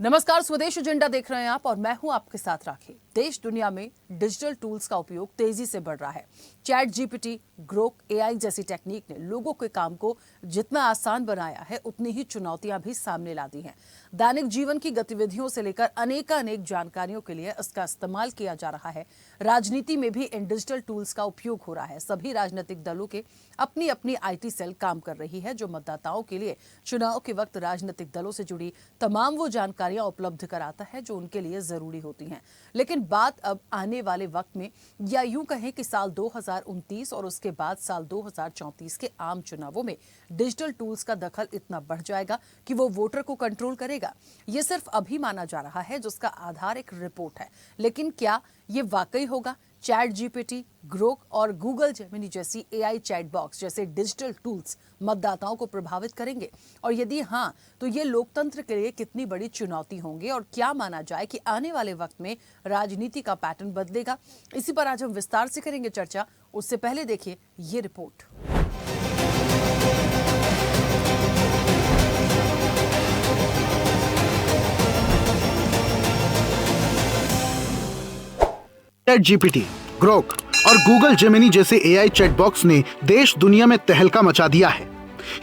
नमस्कार, स्वदेश एजेंडा देख रहे हैं आप और मैं हूं आपके साथ राखी। देश दुनिया में डिजिटल टूल्स का उपयोग तेजी से बढ़ रहा है। चैट जीपीटी, ग्रोक, एआई जैसी टेक्निक ने लोगों के काम को जितना आसान बनाया है, उतनी ही चुनौतियां भी सामने ला दी हैं। दैनिक जीवन की गतिविधियों से लेकर अनेक जानकारियों के लिए इसका इस्तेमाल किया जा रहा है। राजनीति में भी इन डिजिटल टूल्स का उपयोग हो रहा है। सभी राजनीतिक दलों के अपनी अपनी आईटी सेल काम कर रही है, जो मतदाताओं के लिए चुनाव के वक्त राजनीतिक दलों से जुड़ी तमाम वो जानकारियां उपलब्ध कराता है जो उनके लिए जरूरी होती हैं। लेकिन बात अब आने वाले वक्त में, या यूं कहें कि साल 2029 और उसके बाद साल 2034 के आम चुनावों में डिजिटल टूल्स का दखल इतना बढ़ जाएगा कि वो वोटर को कंट्रोल करेगा। ये सिर्फ अभी माना जा रहा है, जिसका आधार एक रिपोर्ट है। लेकिन क्या ये वाकई होगा? चैट जीपीटी, ग्रोक और गूगल जेमिनी जैसी एआई चैट बॉक्स जैसे डिजिटल टूल्स मतदाताओं को प्रभावित करेंगे? और यदि हाँ, तो ये लोकतंत्र के लिए कितनी बड़ी चुनौती होंगे? और क्या माना जाए कि आने वाले वक्त में राजनीति का पैटर्न बदलेगा? इसी पर आज हम विस्तार से करेंगे चर्चा। उससे पहले देखिए ये रिपोर्ट। चैट जीपीटी, ग्रोक और गूगल जेमिनी जैसे एआई चैट बॉक्स ने देश दुनिया में तहलका मचा दिया है।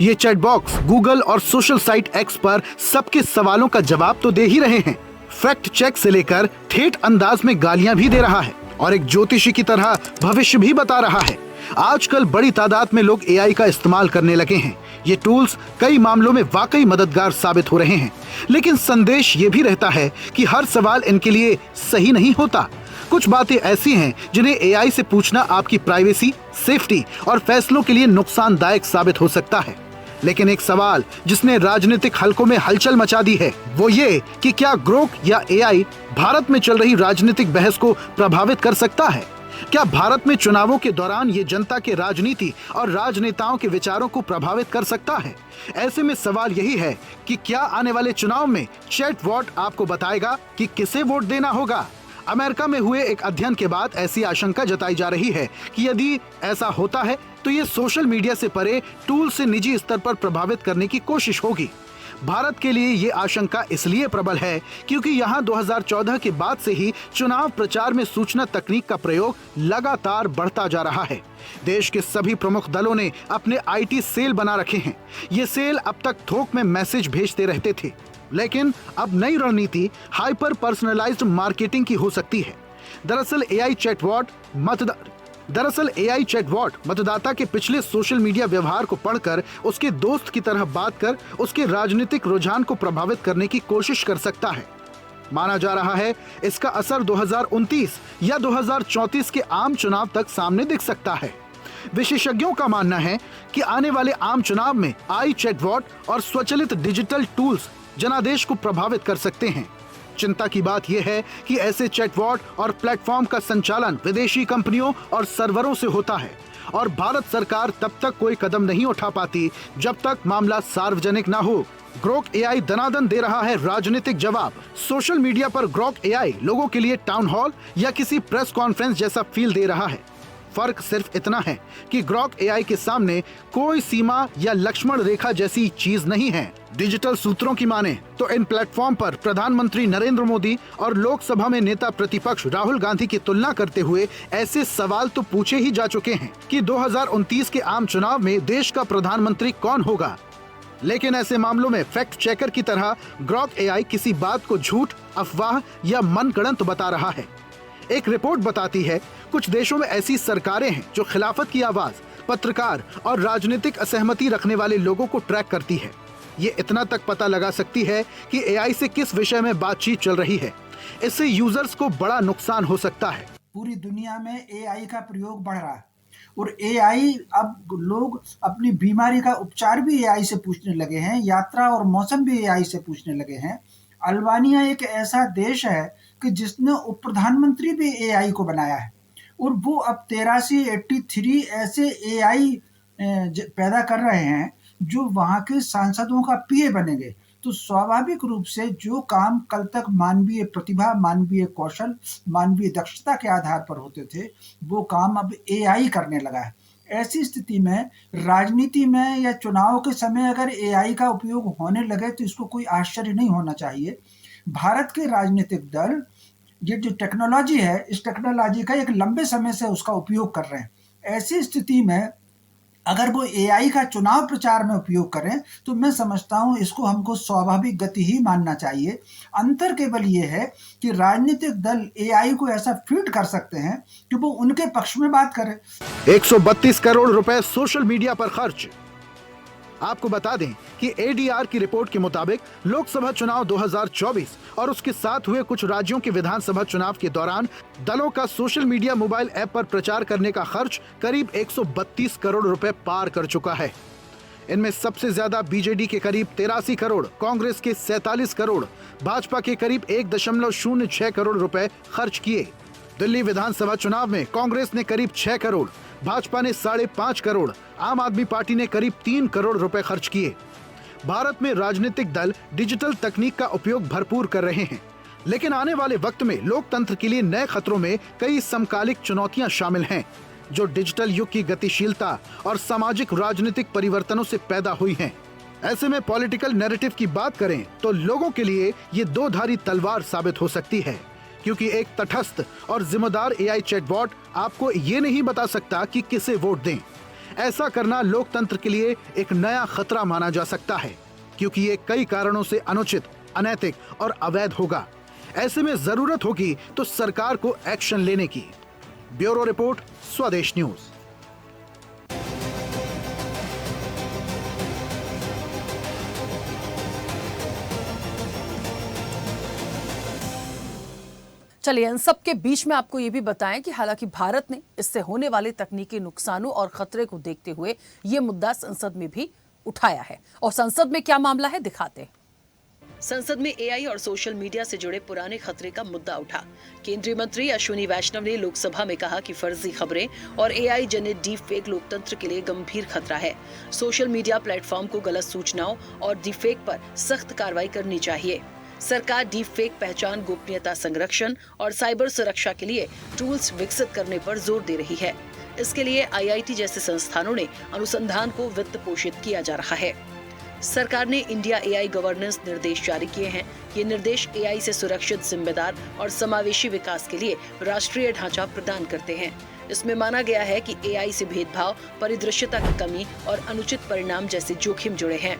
ये चैट बॉक्स गूगल और सोशल साइट एक्स पर सबके सवालों का जवाब तो दे ही रहे हैं, फैक्ट चेक से लेकर ठेठ अंदाज में गालियां भी दे रहा है और एक ज्योतिषी की तरह भविष्य भी बता रहा है। आजकल बड़ी तादाद में लोग एआई का इस्तेमाल करने लगे हैं। ये टूल्स कई मामलों में वाकई मददगार साबित हो रहे हैं, लेकिन संदेश ये भी रहता है कि हर सवाल इनके लिए सही नहीं होता। कुछ बातें ऐसी हैं जिन्हें एआई से पूछना आपकी प्राइवेसी, सेफ्टी और फैसलों के लिए नुकसानदायक साबित हो सकता है। लेकिन एक सवाल जिसने राजनीतिक हलकों में हलचल मचा दी है, वो ये कि क्या ग्रोक या एआई भारत में चल रही राजनीतिक बहस को प्रभावित कर सकता है? क्या भारत में चुनावों के दौरान ये जनता के राजनीति और राजनेताओं के विचारों को प्रभावित कर सकता है? ऐसे में सवाल यही है कि क्या आने वाले चुनाव में चैट बॉट आपको बताएगा कि किसे वोट देना होगा? अमेरिका में हुए एक अध्ययन के बाद ऐसी आशंका जताई जा रही है कि यदि ऐसा होता है तो ये सोशल मीडिया से परे टूल से निजी स्तर पर प्रभावित करने की कोशिश होगी। भारत के लिए ये आशंका इसलिए प्रबल है क्योंकि यहाँ 2014 के बाद से ही चुनाव प्रचार में सूचना तकनीक का प्रयोग लगातार बढ़ता जा रहा है। देश के सभी प्रमुख दलों ने अपने आईटी सेल बना रखे हैं। ये सेल अब तक थोक में मैसेज भेजते रहते थे, लेकिन अब नई रणनीति हाइपर पर्सनलाइज्ड मार्केटिंग की हो सकती है। दरअसल एआई चैटबॉट मतदाता के पिछले सोशल मीडिया व्यवहार को पढ़कर उसके दोस्त की तरह बात कर उसके राजनीतिक रुझान को प्रभावित करने की कोशिश कर सकता है। माना जा रहा है इसका असर 2029 या 2034 के आम चुनाव तक सामने दिख सकता है। विशेषज्ञों का मानना है कि आने वाले आम चुनाव में आई चैटबॉट और स्वचालित डिजिटल टूल्स जनादेश को प्रभावित कर सकते हैं। चिंता की बात यह है कि ऐसे चैटबॉट और प्लेटफॉर्म का संचालन विदेशी कंपनियों और सर्वरों से होता है और भारत सरकार तब तक कोई कदम नहीं उठा पाती जब तक मामला सार्वजनिक ना हो। ग्रोक एआई दनादन दे रहा है राजनीतिक जवाब। सोशल मीडिया पर ग्रोक एआई लोगों के लिए टाउन हॉल या किसी प्रेस कॉन्फ्रेंस जैसा फील दे रहा है। फर्क सिर्फ इतना है कि ग्रोक एआई के सामने कोई सीमा या लक्ष्मण रेखा जैसी चीज नहीं है। डिजिटल सूत्रों की माने तो इन प्लेटफॉर्म पर प्रधानमंत्री नरेंद्र मोदी और लोकसभा में नेता प्रतिपक्ष राहुल गांधी की तुलना करते हुए ऐसे सवाल तो पूछे ही जा चुके हैं कि 2029 के आम चुनाव में देश का प्रधानमंत्री कौन होगा। लेकिन ऐसे मामलों में फैक्ट चेकर की तरह ग्रोक एआई किसी बात को झूठ, अफवाह या मनगढ़ंत बता रहा है। एक रिपोर्ट बताती है कुछ देशों में ऐसी सरकारें हैं जो खिलाफत की आवाज, पत्रकार और राजनीतिक असहमति रखने वाले लोगों को ट्रैक करती है। ये इतना तक पता लगा सकती है कि एआई से किस विषय में बातचीत चल रही है। इससे यूजर्स को बड़ा नुकसान हो सकता है। पूरी दुनिया में एआई का प्रयोग बढ़ रहा है और एआई, अब लोग अपनी बीमारी का उपचार भी एआई से पूछने लगे हैं, यात्रा और मौसम भी एआई से पूछने लगे हैं। अल्बानिया एक ऐसा देश है कि जिसने उप प्रधानमंत्री भी एआई को बनाया है और वो अब 83 ऐसे एआई पैदा कर रहे हैं जो वहां के सांसदों का पीए बनेंगे। तो स्वाभाविक रूप से जो काम कल तक मानवीय प्रतिभा, मानवीय कौशल, मानवीय दक्षता के आधार पर होते थे, वो काम अब एआई करने लगा है। ऐसी स्थिति में राजनीति में या चुनाव के समय अगर एआई का उपयोग होने लगे तो इसको कोई आश्चर्य नहीं होना चाहिए। भारत के राजनीतिक दल ये जो टेक्नोलॉजी है, इस टेक्नोलॉजी का एक लंबे समय से उसका उपयोग कर रहे हैं। ऐसी स्थिति में अगर वो एआई का चुनाव प्रचार में उपयोग करें, तो मैं समझता हूँ इसको हमको स्वाभाविक गति ही मानना चाहिए। अंतर केवल ये है कि राजनीतिक दल एआई को ऐसा फीड कर सकते हैं कि वो उनके पक्ष में बात करे। 132 करोड़ रुपए सोशल मीडिया पर खर्च। आपको बता दें कि एडीआर की रिपोर्ट के मुताबिक लोकसभा चुनाव 2024 और उसके साथ हुए कुछ राज्यों के विधानसभा चुनाव के दौरान दलों का सोशल मीडिया मोबाइल ऐप पर प्रचार करने का खर्च करीब 132 करोड़ रुपए पार कर चुका है। इनमें सबसे ज्यादा बीजेडी के करीब 83 करोड़, कांग्रेस के 47 करोड़, भाजपा के करीब 1.06 करोड़ रुपए खर्च किए। दिल्ली विधानसभा चुनाव में कांग्रेस ने करीब 6 करोड़, भाजपा ने 5.5 करोड़, आम आदमी पार्टी ने करीब 3 करोड़ रुपए खर्च किए। भारत में राजनीतिक दल डिजिटल तकनीक का उपयोग भरपूर कर रहे हैं, लेकिन आने वाले वक्त में लोकतंत्र के लिए नए खतरों में कई समकालिक चुनौतियां शामिल हैं, जो डिजिटल युग की गतिशीलता और सामाजिक राजनीतिक परिवर्तनों से पैदा हुई हैं। ऐसे में पॉलिटिकल नैरेटिव की बात करें तो लोगों के लिए ये दो धारी तलवार साबित हो सकती है, क्योंकि एक तटस्थ और जिम्मेदार एआई चैटबॉट आपको ये नहीं बता सकता कि किसे वोट दें। ऐसा करना लोकतंत्र के लिए एक नया खतरा माना जा सकता है, क्योंकि ये कई कारणों से अनुचित, अनैतिक और अवैध होगा। ऐसे में जरूरत होगी तो सरकार को एक्शन लेने की। ब्यूरो रिपोर्ट, स्वदेश न्यूज। चलिए, इन सब के बीच में आपको ये भी बताएं कि हालांकि भारत ने इससे होने वाले तकनीकी नुकसानों और खतरे को देखते हुए ये मुद्दा संसद में भी उठाया है। और संसद में क्या मामला है, दिखाते हैं। संसद में एआई और सोशल मीडिया से जुड़े पुराने खतरे का मुद्दा उठा। केंद्रीय मंत्री अश्विनी वैष्णव ने लोकसभा में कहा कि फर्जी खबरें और एआई जनित डीप फेक लोकतंत्र के लिए गंभीर खतरा है। सोशल मीडिया प्लेटफॉर्म को गलत सूचनाओं और डीप फेक पर सख्त कार्रवाई करनी चाहिए। सरकार डीप फेक पहचान, गोपनीयता संरक्षण और साइबर सुरक्षा के लिए टूल्स विकसित करने पर जोर दे रही है। इसके लिए आईआईटी जैसे संस्थानों ने अनुसंधान को वित्त पोषित किया जा रहा है। सरकार ने इंडिया एआई गवर्नेंस निर्देश जारी किए हैं। ये निर्देश एआई से सुरक्षित, जिम्मेदार और समावेशी विकास के लिए राष्ट्रीय ढांचा प्रदान करते हैं। इसमें माना गया है कि एआई से भेदभाव, परिदृश्यता की कमी और अनुचित परिणाम जैसे जोखिम जुड़े हैं।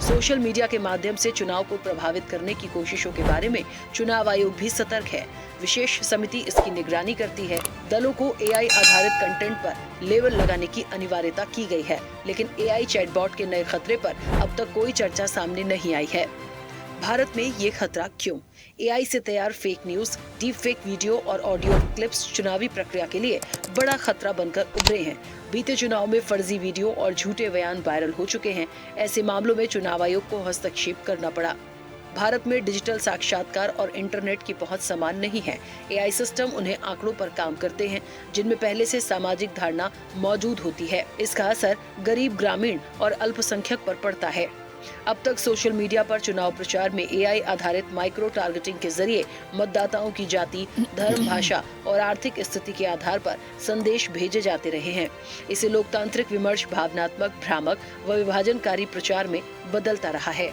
सोशल मीडिया के माध्यम से चुनाव को प्रभावित करने की कोशिशों के बारे में चुनाव आयोग भी सतर्क है। विशेष समिति इसकी निगरानी करती है। दलों को एआई आधारित कंटेंट पर लेबल लगाने की अनिवार्यता की गई है, लेकिन एआई चैटबॉट के नए खतरे पर अब तक कोई चर्चा सामने नहीं आई है। भारत में ये खतरा क्यों? एआई से तैयार fake news, deep fake video और ऑडियो क्लिप्स चुनावी प्रक्रिया के लिए बड़ा खतरा बनकर उभरे हैं। बीते चुनाव में फर्जी वीडियो और झूठे बयान वायरल हो चुके हैं। ऐसे मामलों में चुनाव आयोग को हस्तक्षेप करना पड़ा। भारत में डिजिटल साक्षात्कार और इंटरनेट की पहुंच समान नहीं है। एआई सिस्टम उन्हें आंकड़ों पर काम करते हैं जिनमें पहले से सामाजिक धारणा मौजूद होती है। इसका असर गरीब, ग्रामीण और अल्पसंख्यक पर पड़ता है। अब तक सोशल मीडिया पर चुनाव प्रचार में एआई आधारित माइक्रो टारगेटिंग के जरिए मतदाताओं की जाति, धर्म, भाषा और आर्थिक स्थिति के आधार पर संदेश भेजे जाते रहे हैं। इसे लोकतांत्रिक विमर्श भावनात्मक, भ्रामक व विभाजनकारी प्रचार में बदलता रहा है।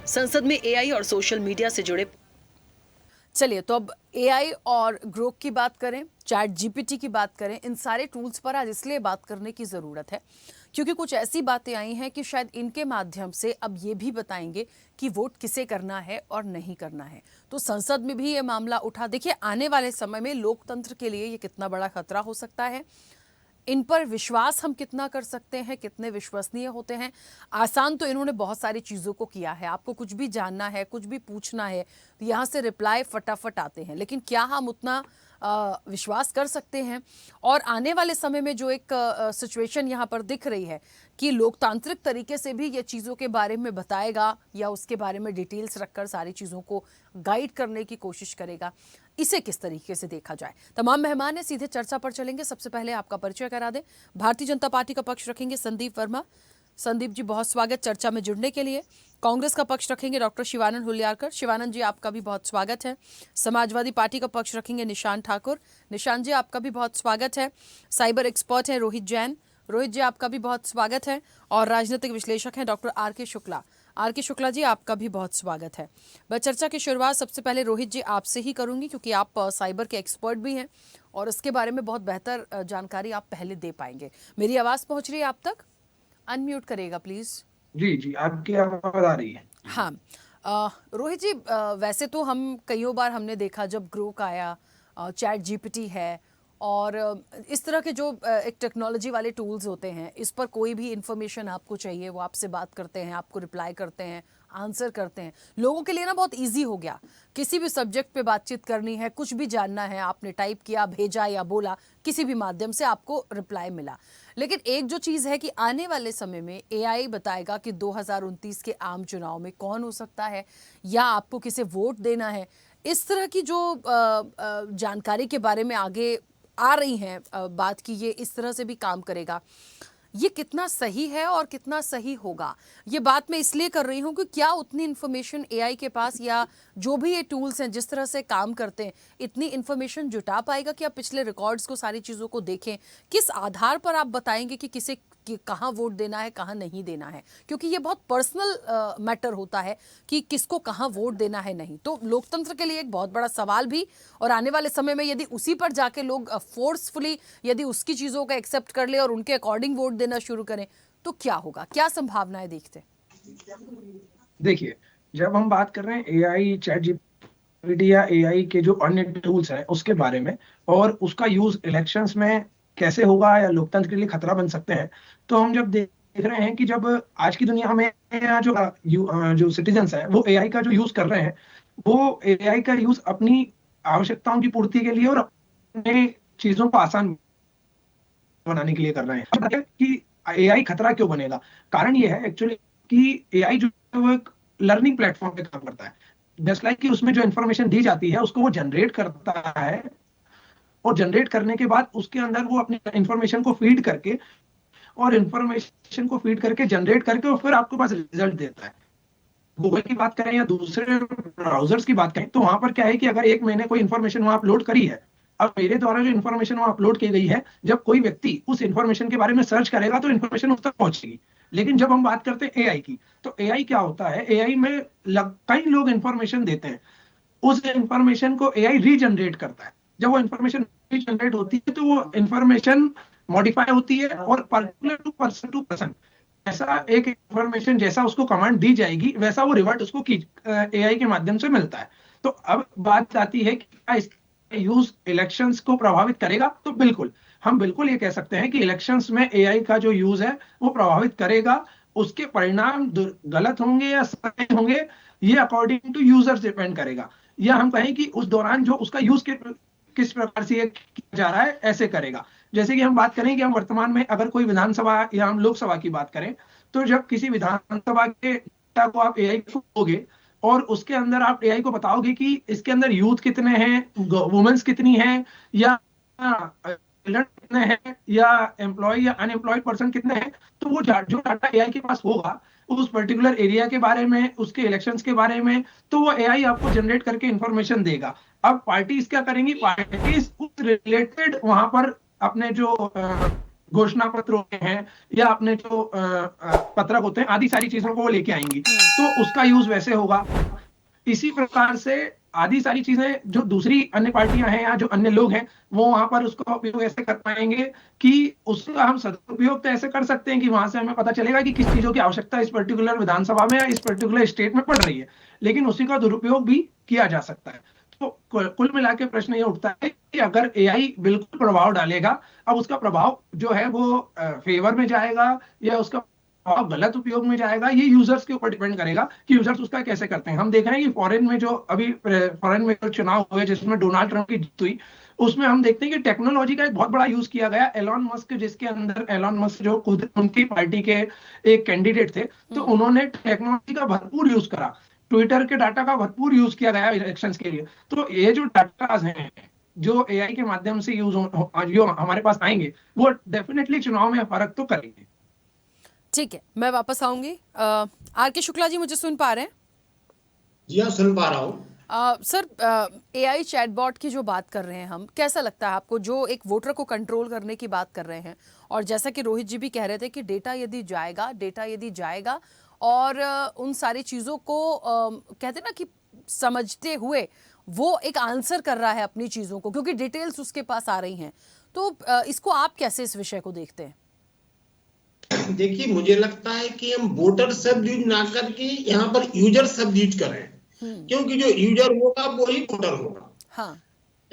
संसद में एआई और सोशल मीडिया से जुड़े चलिए, तो अब एआई और ग्रोक की बात करें, चैट जीपीटी की बात करें, इन सारे टूल्स पर आज इसलिए बात करने की ज़रूरत है क्योंकि कुछ ऐसी बातें आई हैं कि शायद इनके माध्यम से अब ये भी बताएंगे कि वोट किसे करना है और नहीं करना है। तो संसद में भी ये मामला उठा। देखिए, आने वाले समय में लोकतंत्र के लिए ये कितना बड़ा खतरा हो सकता है, इन पर विश्वास हम कितना कर सकते हैं, कितने विश्वसनीय होते हैं। आसान तो इन्होंने बहुत सारी चीज़ों को किया है। आपको कुछ भी जानना है, कुछ भी पूछना है, तो यहाँ से रिप्लाई फटाफट आते हैं, लेकिन क्या हम उतना विश्वास कर सकते हैं? और आने वाले समय में जो एक सिचुएशन यहाँ पर दिख रही है कि लोकतांत्रिक तरीके से भी ये चीज़ों के बारे में बताएगा या उसके बारे में डिटेल्स रखकर सारी चीज़ों को गाइड करने की कोशिश करेगा, इसे किस तरीके से देखा जाए? तमाम मेहमान हैं, सीधे चर्चा पर चलेंगे। सबसे पहले आपका परिचय करा दें। भारतीय जनता पार्टी का पक्ष रखेंगे संदीप वर्मा। संदीप जी, बहुत स्वागत चर्चा में जुड़ने के लिए। कांग्रेस का पक्ष रखेंगे डॉक्टर शिवानंद हुलियारकर। शिवानंद जी, आपका भी बहुत स्वागत है। समाजवादी पार्टी का पक्ष रखेंगे निशान ठाकुर। निशान जी, आपका भी बहुत स्वागत है। साइबर एक्सपर्ट है रोहित जैन। रोहित जी, आपका भी बहुत स्वागत है। और राजनीतिक विश्लेषक हैं डॉक्टर आर के शुक्ला। आर के शुक्ला जी, आपका भी बहुत स्वागत है। मैं चर्चा की शुरुआत सबसे पहले रोहित जी आपसे ही करूंगी, क्योंकि आप साइबर के एक्सपर्ट भी हैं और इसके बारे में बहुत बेहतर जानकारी आप पहले दे पाएंगे। मेरी आवाज़ पहुंच रही है आप तक? अनम्यूट करेगा प्लीज़। जी जी, आपकी आवाज आ रही है। हाँ, रोहित जी, वैसे तो हम कईयों बार हमने देखा जब ग्रोक आया, चैट जीपीटी है और इस तरह के जो एक टेक्नोलॉजी वाले टूल्स होते हैं, इस पर कोई भी इंफॉर्मेशन आपको चाहिए वो आपसे बात करते हैं, आपको रिप्लाई करते हैं, आंसर करते हैं। लोगों के लिए ना बहुत इजी हो गया, किसी भी सब्जेक्ट पे बातचीत करनी है, कुछ भी जानना है, आपने टाइप किया, भेजा या बोला, किसी भी माध्यम से आपको रिप्लाई मिला। लेकिन एक जो चीज़ है कि आने वाले समय में एआई बताएगा कि 2029 के आम चुनाव में कौन हो सकता है या आपको किसे वोट देना है। इस तरह की जो जानकारी के बारे में आगे आ रही हैं बात की ये इस तरह से भी काम करेगा, ये कितना सही है और कितना सही होगा? ये बात मैं इसलिए कर रही हूँ कि क्या उतनी इन्फॉर्मेशन एआई के पास या जो भी ये टूल्स हैं जिस तरह से काम करते हैं, इतनी इन्फॉर्मेशन जुटा पाएगा कि आप पिछले रिकॉर्ड्स को, सारी चीज़ों को देखें? किस आधार पर आप बताएंगे कि किसे कहाँ वोट देना है, कहाँ नहीं देना है? क्योंकि ये बहुत पर्सनल मैटर होता है कि किसको कहाँ वोट देना है, नहीं। तो लोकतंत्र के लिए एक बहुत बड़ा सवाल भी, और आने वाले समय में यदि उसी पर जाके लोग फोर्सफुली यदि उसकी चीज़ों का एक्सेप्ट कर ले और उनके अकॉर्डिंग वोट देना शुरू करें तो क्या होगा? क्या संभावनाएं देखते हैं? देखिए, जब हम बात कर रहे हैं एआई, चैट जीपीटी या एआई के जो अन्य टूल्स हैं उसके बारे में, और उसका यूज इलेक्शंस में कैसे होगा या लोकतंत्र के लिए खतरा बन सकते हैं, तो हम जब देख रहे हैं कि जब आज की दुनिया में जो सिटीजन्स हैं वो एआई का जो यूज कर रहे हैं, वो एआई का यूज अपनी आवश्यकताओं की पूर्ति के लिए और अपने चीजों को आसान बनाने के लिए कर रहे हैं। कि एआई खतरा क्यों बनेगा? कारण ये है एक्चुअली कि एआई जो एक लर्निंग प्लेटफॉर्म पे काम करता है। जस्ट लाइक कि उसमें जो इन्फॉर्मेशन दी जाती है उसको वो जनरेट करता है, और जनरेट करने के बाद उसके अंदर वो अपनी इन्फॉर्मेशन को फीड करके जनरेट करके और फिर आपके पास रिजल्ट देता है। गूगल की बात करें या दूसरे ब्राउजर्स की बात करें, तो वहां पर क्या है कि अगर एक मैंने कोई इन्फॉर्मेशन वहां अपलोड करी है, अब मेरे द्वारा जो इन्फॉर्मेशन वहां अपलोड की गई है, जब कोई व्यक्ति उस इन्फॉर्मेशन के बारे में सर्च करेगा तो इन्फॉर्मेशन उस तक पहुंचेगी। लेकिन जब हम बात करते हैं एआई की, तो एआई क्या होता है, एआई में कई लोग इन्फॉर्मेशन देते हैं, उस इन्फॉर्मेशन को एआई रीजनरेट करता है। जब वो इन्फॉर्मेशन रीजनरेट होती है तो वो इन्फॉर्मेशन मॉडिफाई होती है और पर्टिकुलर टू पर्सन ऐसा एक इन्फॉर्मेशन जैसा उसको कमांड दी जाएगी वैसा वो रिवर्ट उसको एआई के माध्यम से मिलता है। तो अब बात आती है कि क्या इसका यूज इलेक्शंस को प्रभावित करेगा? तो बिल्कुल, हम बिल्कुल ये कह सकते हैं कि इलेक्शंस में एआई का जो यूज है वो प्रभावित करेगा। उसके परिणाम गलत होंगे या सही होंगे, ये अकॉर्डिंग टू यूजर्स डिपेंड करेगा। या हम कहें कि उस दौरान जो उसका यूज किस प्रकार से किया जा रहा है, ऐसे करेगा। जैसे कि हम बात करें कि हम वर्तमान में अगर कोई विधानसभा या हम लोकसभा की बात करें, तो जब किसी विधानसभा के डेटा को आप एआई को दोगे और उसके अंदर आप एआई को बताओगे कि इसके अंदर यूथ कितने हैं, वुमेन्स कितनी हैं, या कितने हैं, या एम्प्लॉय या अनएम्प्लॉयड पर्सन कितने हैं, तो वो जो डाटा एआई के पास होगा उस पर्टिकुलर एरिया के बारे में, उसके इलेक्शंस के बारे में, तो वो एआई आपको जनरेट करके इंफॉर्मेशन देगा। अब पार्टीज क्या करेंगी? पार्टीज उस रिलेटेड वहां पर अपने जो घोषणा पत्र होते हैं या अपने जो पत्रक होते हैं, आदि सारी चीजों को वो लेके आएंगी, तो उसका यूज वैसे होगा। इसी प्रकार से आदि सारी चीजें जो दूसरी अन्य पार्टियां हैं या जो अन्य लोग हैं, वो वहां पर उसका उपयोग ऐसे कर पाएंगे कि उसका हम सदुपयोग तो ऐसे कर सकते हैं कि वहां से हमें पता चलेगा कि किस चीजों की आवश्यकता इस पर्टिकुलर विधानसभा में या इस पर्टिकुलर स्टेट में पड़ रही है, लेकिन उसी का दुरुपयोग भी किया जा सकता है। तो कुल मिला के प्रश्न ये उठता है कि अगर एआई बिल्कुल प्रभाव डालेगा, अब उसका प्रभाव जो है वो फेवर में जाएगा या उसका प्रभाव गलत उपयोग में जाएगा, ये यूजर्स के ऊपर डिपेंड करेगा कि यूजर्स उसका कैसे करते हैं। हम देख रहे हैं कि फॉरेन में जो चुनाव हुए जिसमें डोनाल्ड ट्रंप की जीत हुई, उसमें हम देखते हैं कि टेक्नोलॉजी का एक बहुत बड़ा यूज किया गया। एलॉन मस्क जो खुद उनकी पार्टी के एक कैंडिडेट थे, तो उन्होंने टेक्नोलॉजी का भरपूर यूज करा, ट्विटर के डाटा का भरपूर यूज किया गया इलेक्शंस के लिए। तो ये जो डाटा हैं जो एआई के माध्यम से जो हमारे पास आएंगे, वो डेफिनेटली चुनाव में फर्क तो करेंगे। ठीक है, मैं वापस आऊंगी। आर के शुक्ला जी, मुझे सुन पा रहे हैं? जी हाँ, सुन पा रहा हूँ। सर, एआई चैटबॉट की जो बात कर रहे हैं हम, कैसा लगता है आपको, जो एक वोटर को कंट्रोल करने की बात कर रहे हैं, और जैसा कि रोहित जी भी कह रहे थे कि डेटा यदि जाएगा और उन सारी चीज़ों को कहते हैं ना कि समझते हुए वो एक आंसर कर रहा है अपनी चीज़ों को, क्योंकि डिटेल्स उसके पास आ रही हैं। तो इसको आप कैसे इस विषय को देखते हैं? देखिए, मुझे लगता है कि हम वोटर शब्द यूज ना करके यहाँ पर यूजर शब्द यूज करें, क्योंकि जो यूजर होगा वही वोटर होगा। हाँ,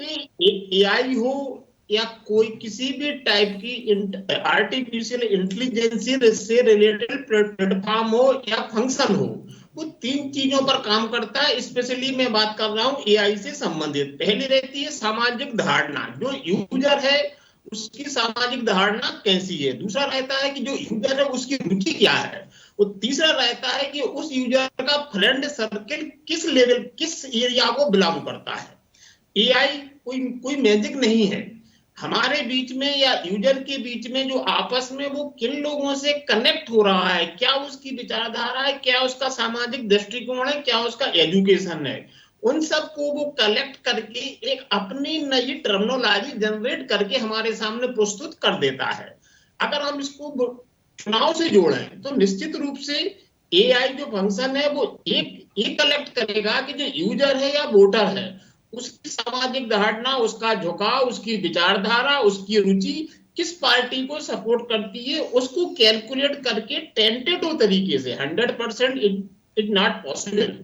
एआई हो या कोई किसी भी टाइप की आर्टिफिशियल इंटेलिजेंस से रिलेटेड प्लेटफॉर्म हो या फंक्शन हो, वो तीन चीजों पर काम करता है। स्पेशली मैं बात कर रहा हूँ एआई से संबंधित। पहली रहती है सामाजिक धारणा, जो यूजर है उसकी सामाजिक धारणा कैसी है। दूसरा रहता है कि जो यूजर है उसकी रुचि क्या है। और तीसरा रहता है कि उस यूजर का फ्रेंड सर्किल किस लेवल, किस एरिया को बिलोंग करता है। एआई कोई मैजिक नहीं है। हमारे बीच में या यूजर के बीच में जो आपस में वो किन लोगों से कनेक्ट हो रहा है, क्या उसकी विचारधारा है, क्या उसका सामाजिक दृष्टिकोण है, क्या उसका एजुकेशन है, उन सब को वो कलेक्ट करके एक अपनी नई टर्मिनोलॉजी जनरेट करके हमारे सामने प्रस्तुत कर देता है। अगर हम इसको चुनाव से जोड़ें तो निश्चित रूप से एआई जो फंक्शन है वो एक कलेक्ट करेगा कि जो यूजर है या वोटर है उसकी सामाजिक धारणा, उसका झुकाव, उसकी विचारधारा, उसकी रुचि किस पार्टी को सपोर्ट करती है, उसको कैलकुलेट करके टेंटेटिव तरीके से, 100% इट नॉट पॉसिबल,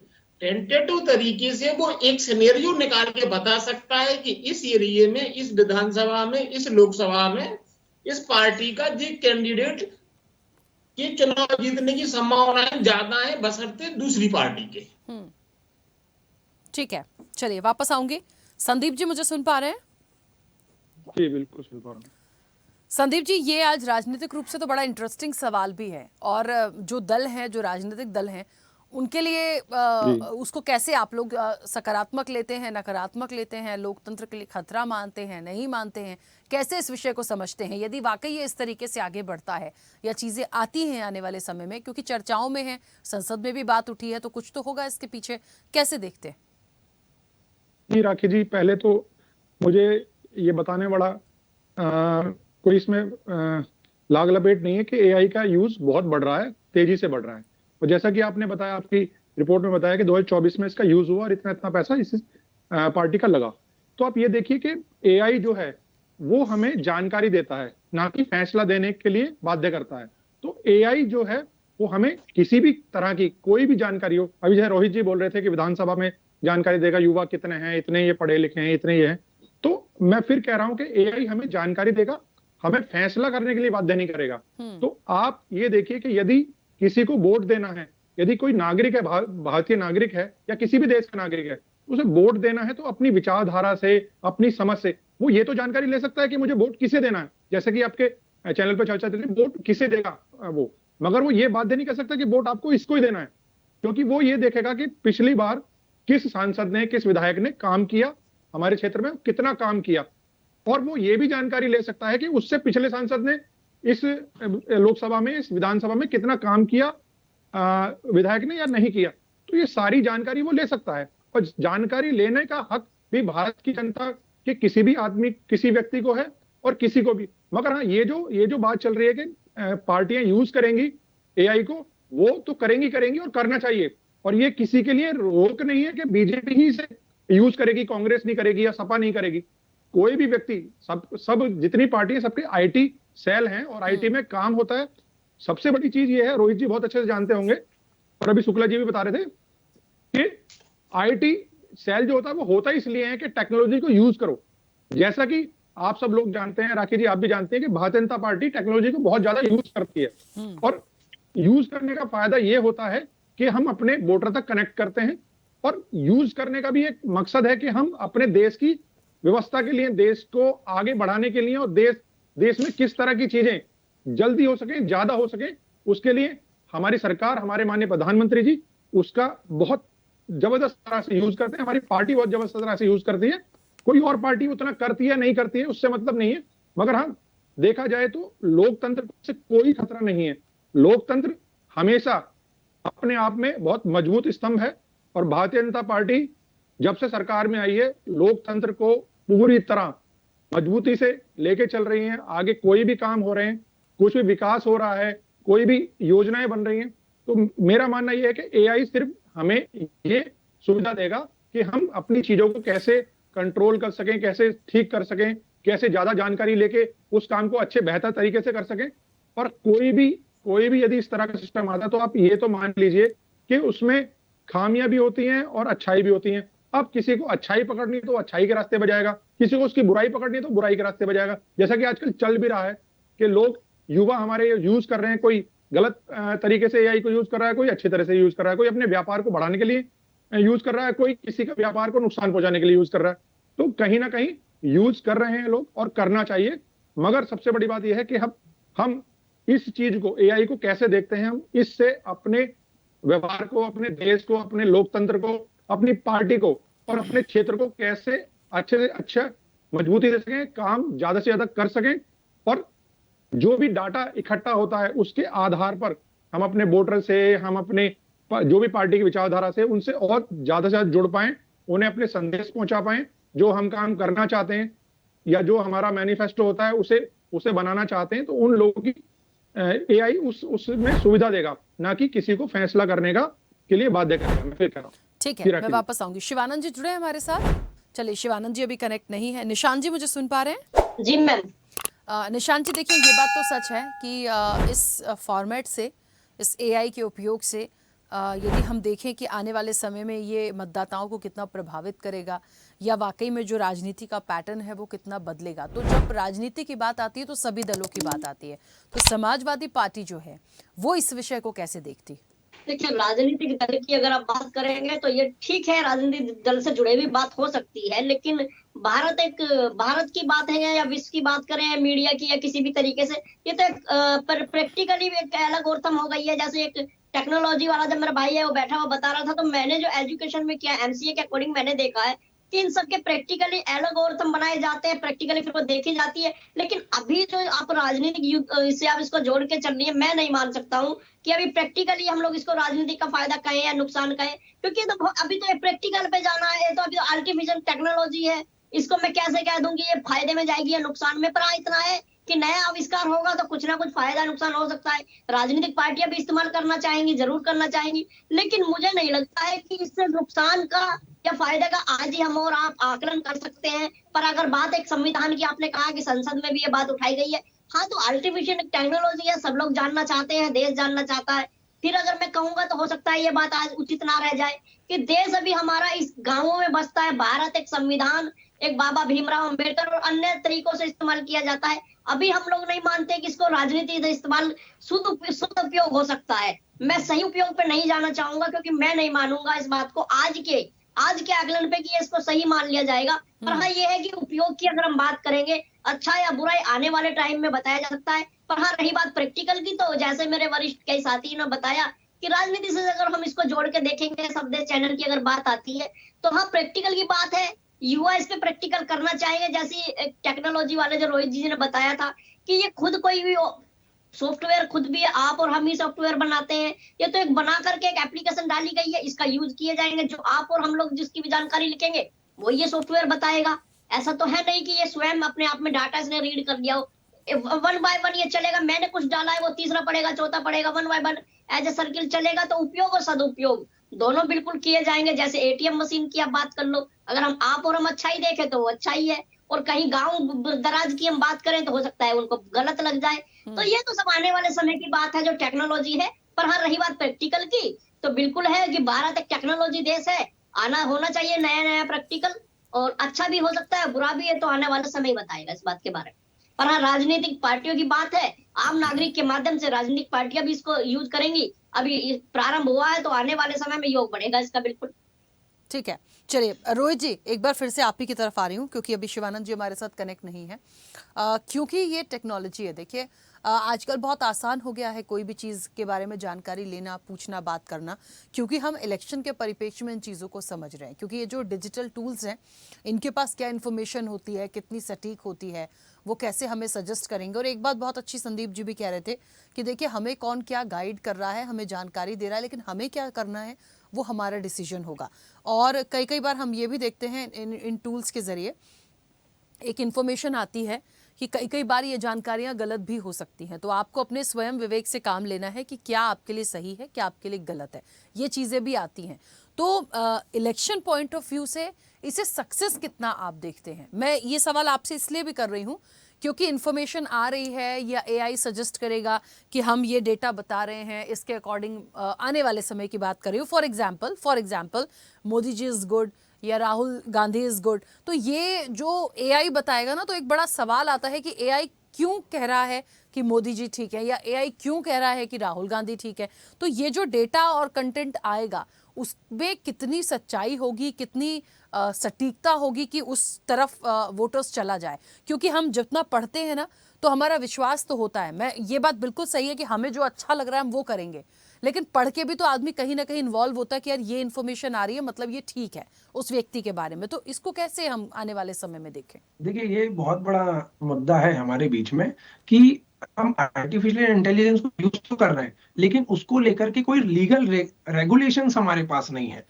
टेंटेटिव तरीके से वो एक सिनेरियो निकाल के बता सकता है कि इस एरिया में, इस विधानसभा में, इस लोकसभा में इस पार्टी का जी कैंडिडेट के चुनाव जीतने की संभावनाएं ज्यादा है बशर्ते दूसरी पार्टी के। ठीक है, चलिए वापस आऊंगी। संदीप जी, मुझे सुन पा रहे हैं? जी बिल्कुल सुन पा रहा हूँ। संदीप जी, ये आज राजनीतिक रूप से तो बड़ा इंटरेस्टिंग सवाल भी है, और जो दल हैं, जो राजनीतिक दल हैं, उनके लिए उसको कैसे आप लोग सकारात्मक लेते हैं, नकारात्मक लेते हैं, लोकतंत्र के लिए खतरा मानते हैं, नहीं मानते हैं, कैसे इस विषय को समझते हैं? यदि वाकई ये इस तरीके से आगे बढ़ता है या चीज़ें आती हैं आने वाले समय में, क्योंकि चर्चाओं में है, संसद में भी बात उठी है, तो कुछ तो होगा इसके पीछे, कैसे देखते हैं? जी राखी जी, पहले तो मुझे ये बताने बड़ा कोई इसमें लाग लपेट नहीं है कि एआई का यूज बहुत बढ़ रहा है, तेजी से बढ़ रहा है। और जैसा कि आपने बताया, आपकी रिपोर्ट में बताया कि 2024 में इसका यूज हुआ और इतना इतना पैसा इस पार्टी का लगा। तो आप ये देखिए कि एआई जो है वो हमें जानकारी देता है, ना कि फैसला देने के लिए बाध्य करता है। तो एआई जो है वो हमें किसी भी तरह की कोई भी जानकारी हो, अभी जैसे रोहित जी बोल रहे थे कि विधानसभा में जानकारी देगा, युवा कितने हैं, इतने ये पढ़े लिखे हैं, इतने ये हैं, तो मैं फिर कह रहा हूं कि एआई हमें जानकारी देगा, हमें फैसला करने के लिए बाध्य नहीं करेगा। तो आप ये देखिए कि यदि किसी को वोट देना है, यदि कोई नागरिक है, भारतीय नागरिक है या किसी भी देश का नागरिक है, उसे वोट देना है तो अपनी विचारधारा से, अपनी समझ से वो ये तो जानकारी ले सकता है कि मुझे वोट किसे देना है। जैसे कि आपके चैनल पर चर्चा चल रही है, वोट किसे देगा वो, मगर वो ये बाध्य नहीं कर सकता कि वोट आपको इसको ही देना है, क्योंकि वो ये देखेगा कि पिछली बार किस सांसद ने, किस विधायक ने काम किया हमारे क्षेत्र में, कितना काम किया। और वो ये भी जानकारी ले सकता है कि उससे पिछले सांसद ने इस लोकसभा में, इस विधानसभा में कितना काम किया विधायक ने या नहीं किया। तो ये सारी जानकारी वो ले सकता है, और जानकारी लेने का हक भी भारत की जनता के किसी भी आदमी, किसी व्यक्ति को है और किसी को भी। मगर हाँ, ये जो बात चल रही है कि पार्टियां यूज करेंगी एआई को, वो तो करेंगी और करना चाहिए। और ये किसी के लिए रोक नहीं है कि बीजेपी ही से यूज करेगी, कांग्रेस नहीं करेगी या सपा नहीं करेगी। कोई भी व्यक्ति, सब जितनी पार्टियां, सबके आईटी सेल हैं और आईटी में काम होता है। सबसे बड़ी चीज ये है, रोहित जी बहुत अच्छे से जानते होंगे और अभी शुक्ला जी भी बता रहे थे कि आईटी सेल जो होता है वो होता इसलिए है कि टेक्नोलॉजी को यूज करो। जैसा कि आप सब लोग जानते हैं, राखी जी आप भी जानते हैं कि भारतीय जनता पार्टी टेक्नोलॉजी को बहुत ज्यादा यूज करती है, और यूज करने का फायदा ये होता है कि हम अपने वोटर तक कनेक्ट करते हैं। और यूज करने का भी एक मकसद है कि हम अपने देश की व्यवस्था के लिए, देश को आगे बढ़ाने के लिए, और देश में किस तरह की चीजें जल्दी हो सके, ज्यादा हो सके, उसके लिए हमारी सरकार, हमारे माननीय प्रधानमंत्री जी उसका बहुत जबरदस्त तरह से यूज करते हैं। हमारी पार्टी बहुत जबरदस्त तरह से यूज करती है। कोई और पार्टी उतना करती है नहीं करती है उससे मतलब नहीं है, मगर हाँ देखा जाए तो लोकतंत्र से कोई खतरा नहीं है। लोकतंत्र हमेशा अपने आप में बहुत मजबूत स्तंभ है, और भारतीय जनता पार्टी जब से सरकार में आई है लोकतंत्र को पूरी तरह मजबूती से लेके चल रही है। आगे कोई भी काम हो रहे हैं, कुछ भी विकास हो रहा है, कोई भी योजनाएं बन रही हैं, तो मेरा मानना यह है कि एआई सिर्फ हमें ये सुविधा देगा कि हम अपनी चीजों को कैसे कंट्रोल कर सकें, कैसे ठीक कर सकें, कैसे ज्यादा जानकारी लेके उस काम को अच्छे बेहतर तरीके से कर सकें। और कोई भी यदि इस तरह का सिस्टम आता है तो आप ये तो मान लीजिए कि उसमें खामियां भी होती हैं और अच्छाई भी होती हैं। अब किसी को अच्छाई पकड़नी तो अच्छाई के रास्ते पे जाएगा, किसी को उसकी बुराई पकड़नी तो बुराई के रास्ते पे जाएगा। जैसा कि आजकल चल भी रहा है कि लोग, युवा हमारे यूज कर रहे हैं, कोई गलत तरीके से एआई को यूज कर रहा है, कोई अच्छी तरह से यूज कर रहा है, कोई अपने व्यापार को बढ़ाने के लिए यूज कर रहा है, कोई किसी का व्यापार को नुकसान पहुंचाने के लिए यूज कर रहा है। तो कहीं ना कहीं यूज कर रहे हैं लोग और करना चाहिए, मगर सबसे बड़ी बात यह है कि हम इस चीज को, एआई को कैसे देखते हैं, हम इससे अपने व्यवहार को, अपने देश को, अपने लोकतंत्र को, अपनी पार्टी को और अपने क्षेत्र को कैसे अच्छे से अच्छा मजबूती दे सकें, काम ज्यादा से ज्यादा कर सकें, और जो भी डाटा इकट्ठा होता है उसके आधार पर हम अपने वोटर से, हम अपने जो भी पार्टी की विचारधारा से, उनसे और ज्यादा से ज्यादा जुड़ पाएं, उन्हें अपने संदेश पहुंचा पाएं, जो हम काम करना चाहते हैं या जो हमारा मैनिफेस्टो होता है उसे बनाना चाहते हैं। तो उन लोगों की एआई उसमें सुविधा देगा, ना कि किसी को फैसला करने का के लिए बाध्य करेगा। मैं फिर कह रहा हूं। ठीक है, मैं वापस आऊंगी। शिवानंद जी जुड़े हैं हमारे साथ। चलिए, शिवानंद जी अभी कनेक्ट नहीं है। निशांत जी मुझे सुन पा रहे हैं? जी मैम। निशांत जी देखिए, ये बात तो सच है कि इस फॉर्मेट से, इस एआई के उपयोग से यदि हम देखें कि आने वाले समय में ये मतदाताओं को कितना प्रभावित करेगा या वाकई में जो राजनीति का पैटर्न है वो कितना बदलेगा। तो जब राजनीति की बात आती है तो सभी दलों की बात आती है, तो समाजवादी पार्टी जो है वो इस विषय को कैसे देखती है? देखिए, राजनीतिक दल की अगर आप बात करेंगे तो ये ठीक है, राजनीतिक दल से जुड़े भी बात हो सकती है, लेकिन भारत की बात है या विश्व की बात करें, मीडिया की या किसी भी तरीके से, ये तो एक प्रैक्टिकली एक अलग ओरथम हो गई है। जैसे एक टेक्नोलॉजी वाला जब मेरा भाई है वो बैठा हुआ बता रहा था, तो मैंने जो एजुकेशन में किया, एमसीए के अकॉर्डिंग मैंने देखा है कि इन सबके प्रैक्टिकली एल्गोरिथम बनाए जाते हैं, प्रैक्टिकली फिर वो देखी जाती है। लेकिन अभी जो आप राजनीतिक युग इससे आप इसको जोड़ के चल रही है, मैं नहीं मान सकता हूँ कि अभी प्रैक्टिकली हम लोग इसको राजनीति का फायदा कहें या नुकसान कहें, क्योंकि तो अभी तो प्रैक्टिकल पे जाना है। तो अभी आर्टिफिशियल टेक्नोलॉजी है, इसको मैं कैसे कह दूंगी ये फायदे में जाएगी या नुकसान में। पर हाँ, इतना है कि नया आविष्कार होगा तो कुछ ना कुछ फायदा नुकसान हो सकता है। राजनीतिक पार्टियां भी इस्तेमाल करना चाहेंगी, जरूर करना चाहेंगी, लेकिन मुझे नहीं लगता है कि इससे नुकसान का या फायदे का आज ही हम और आप आकलन कर सकते हैं। पर अगर बात एक संविधान की, आपने कहा कि संसद में भी ये बात उठाई गई है, हाँ, तो आर्टिफिशियल टेक्नोलॉजी है, सब लोग जानना चाहते हैं, देश जानना चाहता है। फिर अगर मैं कहूंगा तो हो सकता है ये बात आज उचित ना रह जाए कि देश अभी हमारा इस गांवों में बसता है। भारत एक संविधान, एक बाबा भीमराव अंबेडकर और अन्य तरीकों से इस्तेमाल किया जाता है। अभी हम लोग नहीं मानते कि इसको राजनीति से इस्तेमाल शुद्ध उपयोग हो सकता है। मैं सही उपयोग पे नहीं जाना चाहूंगा, क्योंकि मैं नहीं मानूंगा इस बात को आज के आकलन पे कि इसको सही मान लिया जाएगा। पर हाँ, ये है कि उपयोग की अगर हम बात करेंगे, अच्छा या बुरा आने वाले टाइम में बताया जा सकता है। पर हाँ, रही बात प्रैक्टिकल की, तो जैसे मेरे वरिष्ठ कई साथी ने बताया कि राजनीति से अगर हम इसको जोड़ के देखेंगे, संदेश चैनल की अगर बात आती है, तो हाँ, प्रैक्टिकल की बात है, युवा इस पे प्रैक्टिकल करना चाहेंगे। जैसी टेक्नोलॉजी वाले जो रोहित जी ने बताया था कि ये खुद कोई भी सॉफ्टवेयर, खुद भी आप और हम ही सॉफ्टवेयर बनाते हैं, ये तो एक बना करके एक एप्लीकेशन डाली गई है, इसका यूज किए जाएंगे, जो आप और हम लोग जिसकी भी जानकारी लिखेंगे वो ये सॉफ्टवेयर बताएगा। ऐसा तो है नहीं कि ये स्वयं अपने आप में डाटा इसने रीड कर लिया हो। 1 बाय 1 ये चलेगा, मैंने कुछ डाला है वो तीसरा पड़ेगा, चौथा पड़ेगा, 1 बाय 1 एज ए सर्किल चलेगा। तो उपयोग और सदुपयोग दोनों बिल्कुल किए जाएंगे। जैसे एटीएम मशीन की आप बात कर लो, अगर हम आप और हम अच्छाई देखें तो वो अच्छा ही है, और कहीं गांव दराज की हम बात करें तो हो सकता है उनको गलत लग जाए। तो ये तो सब आने वाले समय की बात है जो टेक्नोलॉजी है। पर हाँ, रही बात प्रैक्टिकल की, तो बिल्कुल है कि भारत एक टेक्नोलॉजी देश है, होना चाहिए नया प्रैक्टिकल, और अच्छा भी हो सकता है, बुरा भी है, तो आने वाला समय बताएगा इस बात के बारे में। पर हाँ, राजनीतिक पार्टियों की बात है, आम नागरिक के माध्यम से राजनीतिक पार्टियां भी इसको यूज करेंगी। अभी प्रारंभ हुआ है, तो आने वाले समय में योग बढ़ेगा इसका बिल्कुल। ठीक है, चलिए रोहित जी, एक बार फिर से आप ही की तरफ आ रही हूँ, क्योंकि अभी शिवानंद जी हमारे साथ कनेक्ट नहीं है। क्योंकि ये टेक्नोलॉजी है, देखिए आजकल बहुत आसान हो गया है कोई भी चीज़ के बारे में जानकारी लेना, पूछना, बात करना, क्योंकि हम इलेक्शन के परिप्रेक्ष्य में इन चीज़ों को समझ रहे हैं। क्योंकि ये जो डिजिटल टूल्स हैं, इनके पास क्या इन्फॉर्मेशन होती है, कितनी सटीक होती है, वो कैसे हमें सजेस्ट करेंगे। और एक बात बहुत अच्छी संदीप जी भी कह रहे थे कि देखिए, हमें कौन क्या गाइड कर रहा है, हमें जानकारी दे रहा है, लेकिन हमें क्या करना है वो हमारा डिसीजन होगा। और कई बार हम ये भी देखते हैं इन टूल्स के ज़रिए एक इन्फॉर्मेशन आती है कि कई कई बार ये जानकारियां गलत भी हो सकती हैं, तो आपको अपने स्वयं विवेक से काम लेना है कि क्या आपके लिए सही है, क्या आपके लिए गलत है, ये चीज़ें भी आती हैं। तो इलेक्शन पॉइंट ऑफ व्यू से इसे सक्सेस कितना आप देखते हैं? मैं ये सवाल आपसे इसलिए भी कर रही हूँ क्योंकि इन्फॉर्मेशन आ रही है या एआई सजेस्ट करेगा कि हम ये डेटा बता रहे हैं, इसके अकॉर्डिंग आने वाले समय की बात कर रही हूँ। For example Modi ji is good या राहुल गांधी इज़ गुड, तो ये जो एआई बताएगा ना, तो एक बड़ा सवाल आता है कि एआई क्यों कह रहा है कि मोदी जी ठीक है, या एआई क्यों कह रहा है कि राहुल गांधी ठीक है। तो ये जो डेटा और कंटेंट आएगा उसमें कितनी सच्चाई होगी, कितनी सटीकता होगी कि उस तरफ वोटर्स चला जाए, क्योंकि हम जितना पढ़ते हैं ना तो हमारा विश्वास तो होता है। मैं ये बात बिल्कुल सही है कि हमें जो अच्छा लग रहा है हम वो करेंगे, लेकिन पढ़ के भी तो आदमी कहीं ना कहीं इन्वॉल्व होता है कि यार ये इन्फॉर्मेशन आ रही है, मतलब ये ठीक है उस व्यक्ति के बारे में। तो इसको कैसे हम आने वाले समय में देखें? देखिए, ये बहुत बड़ा मुद्दा है हमारे बीच में कि हम आर्टिफिशियल इंटेलिजेंस को यूज तो कर रहे हैं, लेकिन उसको लेकर के कोई लीगल रेगुलेशंस हमारे पास नहीं है।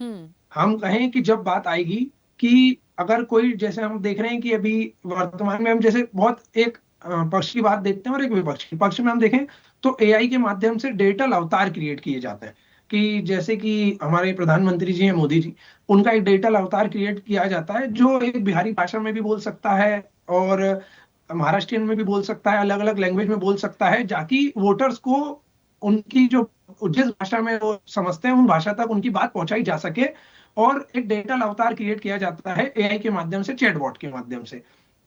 हम कहें कि जब बात आएगी कि अगर कोई, जैसे हम देख रहे हैं कि अभी वर्तमान में हम जैसे बहुत एक पक्ष की बात देखते हैं और एक विपक्ष की। पक्ष में हम देखें तो एआई के माध्यम से डिजिटल अवतार क्रिएट किए जाते हैं, कि जैसे कि हमारे प्रधानमंत्री जी हैं, मोदी जी, उनका एक डिजिटल अवतार क्रिएट किया जाता है जो एक बिहारी भाषा में भी बोल सकता है और महाराष्ट्रियन में भी बोल सकता है, अलग अलग लैंग्वेज में बोल सकता है, जाकि वोटर्स को उनकी जो जिस भाषा में वो समझते हैं उन भाषा तक उनकी बात पहुंचाई जा सके। और एक डिजिटल अवतार क्रिएट किया जाता है एआई के माध्यम से, चैटबॉट के माध्यम से।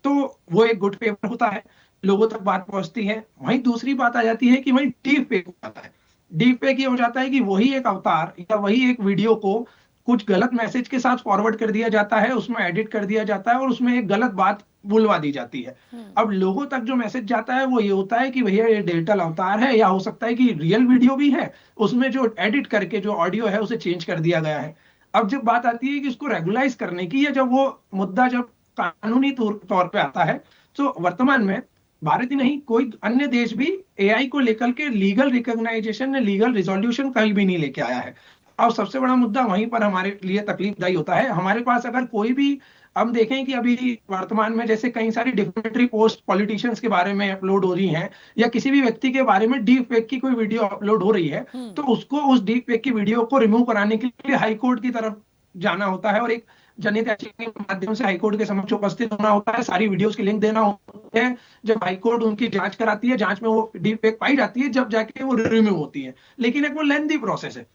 तो वो एक गुड फेवर होता है, लोगों तक बात पहुंचती है। वहीं दूसरी बात आ जाती है कि वहीं डीप फेक हो जाता है। डीप फेक ये हो जाता है कि वही एक अवतार या वही एक वीडियो को कुछ गलत मैसेज के साथ फॉरवर्ड कर दिया जाता है, उसमें एडिट कर दिया जाता है और उसमें एक गलत बात बुलवा दी जाती है। अब लोगों तक जो मैसेज जाता है वो ये होता है कि भैया ये डिजिटल अवतार है, या हो सकता है कि रियल वीडियो भी है, उसमें जो एडिट करके जो ऑडियो है उसे चेंज कर दिया गया है। अब जब बात आती है कि इसको रेगुलाइज करने की, या जब वो मुद्दा जब कानूनी तौर पे आता है, तो वर्तमान में भारत ही नहीं कोई अन्य देश भी एआई को लेकर के लीगल रिकॉग्नाइजेशन, लीगल रिजोल्यूशन कहीं भी नहीं लेके आया है। और सबसे बड़ा मुद्दा वहीं पर हमारे लिए तकलीफदायी होता है। हमारे पास अगर कोई भी, हम देखें कि अभी वर्तमान में जैसे कई सारी डिफेमेटरी पोस्ट पॉलिटिशियंस के बारे में अपलोड हो रही हैं, या किसी भी व्यक्ति के बारे में डीप फेक की कोई वीडियो अपलोड हो रही है, तो उसको उस डीप फेक की वीडियो को रिमूव कराने के लिए हाई कोर्ट की तरफ जाना होता है और एक जनहित याचिका के माध्यम से हाईकोर्ट के समक्ष उपस्थित होना होता है, सारी वीडियोस की लिंक देना होता है। जब हाईकोर्ट उनकी जांच कराती है, जांच में वो डीप फेक पाई जाती है, जब जाके वो रिमूव होती है। लेकिन एक वो लेंथी प्रोसेस है।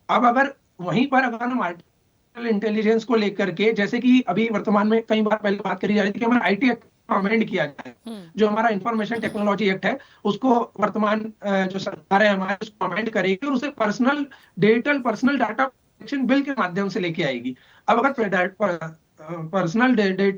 अब अगर वहीं पर अगर हम आर्टिफिशियल इंटेलिजेंस को लेकर के, जैसे कि अभी वर्तमान में कई बार पहले बात करी जा रही थी कि हमारा आईटी एक्ट अमेंड किया जाए, जो हमारा इंफॉर्मेशन टेक्नोलॉजी एक्ट है उसको वर्तमान जो सरकार है हमारे उसको अमेंड करेगी और उसे digital personal data protection bill के माध्यम से लेके आएगी। अब अगर digital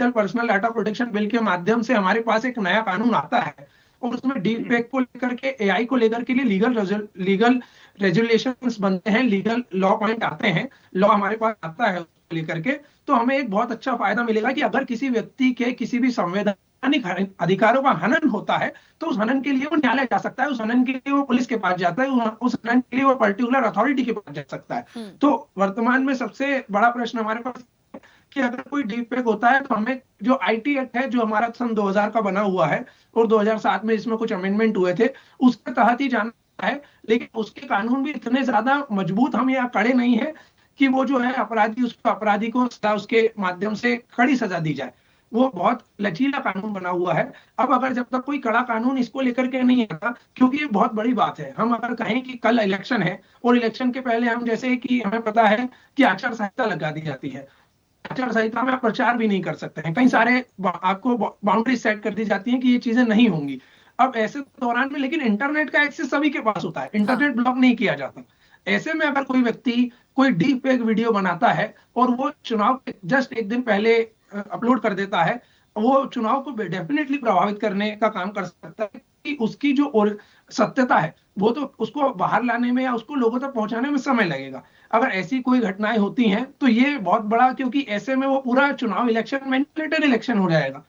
personal data protection bill के माध्यम से हमारे पास एक नया कानून आता है और उसमें डीप फेक को लेकर के, एआई को लेकर के लिए लीगल रेजुलेशंस बनते हैं, लीगल लॉ पॉइंट आते हैं, लॉ हमारे पास आता है उसको लेकर के, तो हमें एक बहुत अच्छा फायदा मिलेगा कि अगर किसी व्यक्ति के किसी भी संवैधानिक अधिकारों का हनन होता है तो उस हनन के लिए वो न्यायालय जा सकता है, उस हनन के लिए वो पुलिस के पास जाता है, उस हनन के लिए वो पर्टिकुलर अथॉरिटी के पास जा सकता है। तो वर्तमान में सबसे बड़ा प्रश्न हमारे पास कि अगर कोई डीप फेक होता है तो हमें जो आईटी एक्ट है जो हमारा सन 2000 का बना हुआ है और 2007 में इसमें कुछ अमेंडमेंट हुए थे, उसके तहत ही जाना है। लेकिन उसके कानून भी इतने ज्यादा मजबूत हम यहाँ कड़े नहीं है कि वो जो है अपराधी को उसके माध्यम से कड़ी सजा दी जाए। वो बहुत लचीला कानून बना हुआ है। अब अगर जब तक कोई कड़ा कानून इसको लेकर के नहीं आता, क्योंकि ये बहुत बड़ी बात है, हम अगर कहें कि कल इलेक्शन है और इलेक्शन के पहले हम, जैसे कि हमें पता है कि आचार संहिता लगा दी जाती है, आचार संहिता में आप प्रचार भी नहीं कर सकते हैं, कई सारे आपको बाउंड्री सेट कर दी जाती हैं कि ये चीजें नहीं होंगी। अब ऐसे दौरान में लेकिन इंटरनेट का एक्सेस सभी के पास होता है, इंटरनेट ब्लॉक नहीं किया जाता। ऐसे में अगर कोई व्यक्ति कोई डीप फेक वीडियो बनाता है और वो चुनाव जस्ट एक दिन पहले अपलोड कर देता है, वो चुनाव को डेफिनेटली प्रभावित करने का काम कर सकता है कि उसकी जो सत्यता है वो तो उसको बाहर लाने में या उसको लोगों तक पहुंचाने में समय लगेगा। अगर ऐसी कोई घटनाएं होती हैं तो ये बहुत बड़ा, क्योंकि ऐसे में वो पूरा चुनाव इलेक्शन मैनिपुलेटेड इलेक्शन हो जाएगा।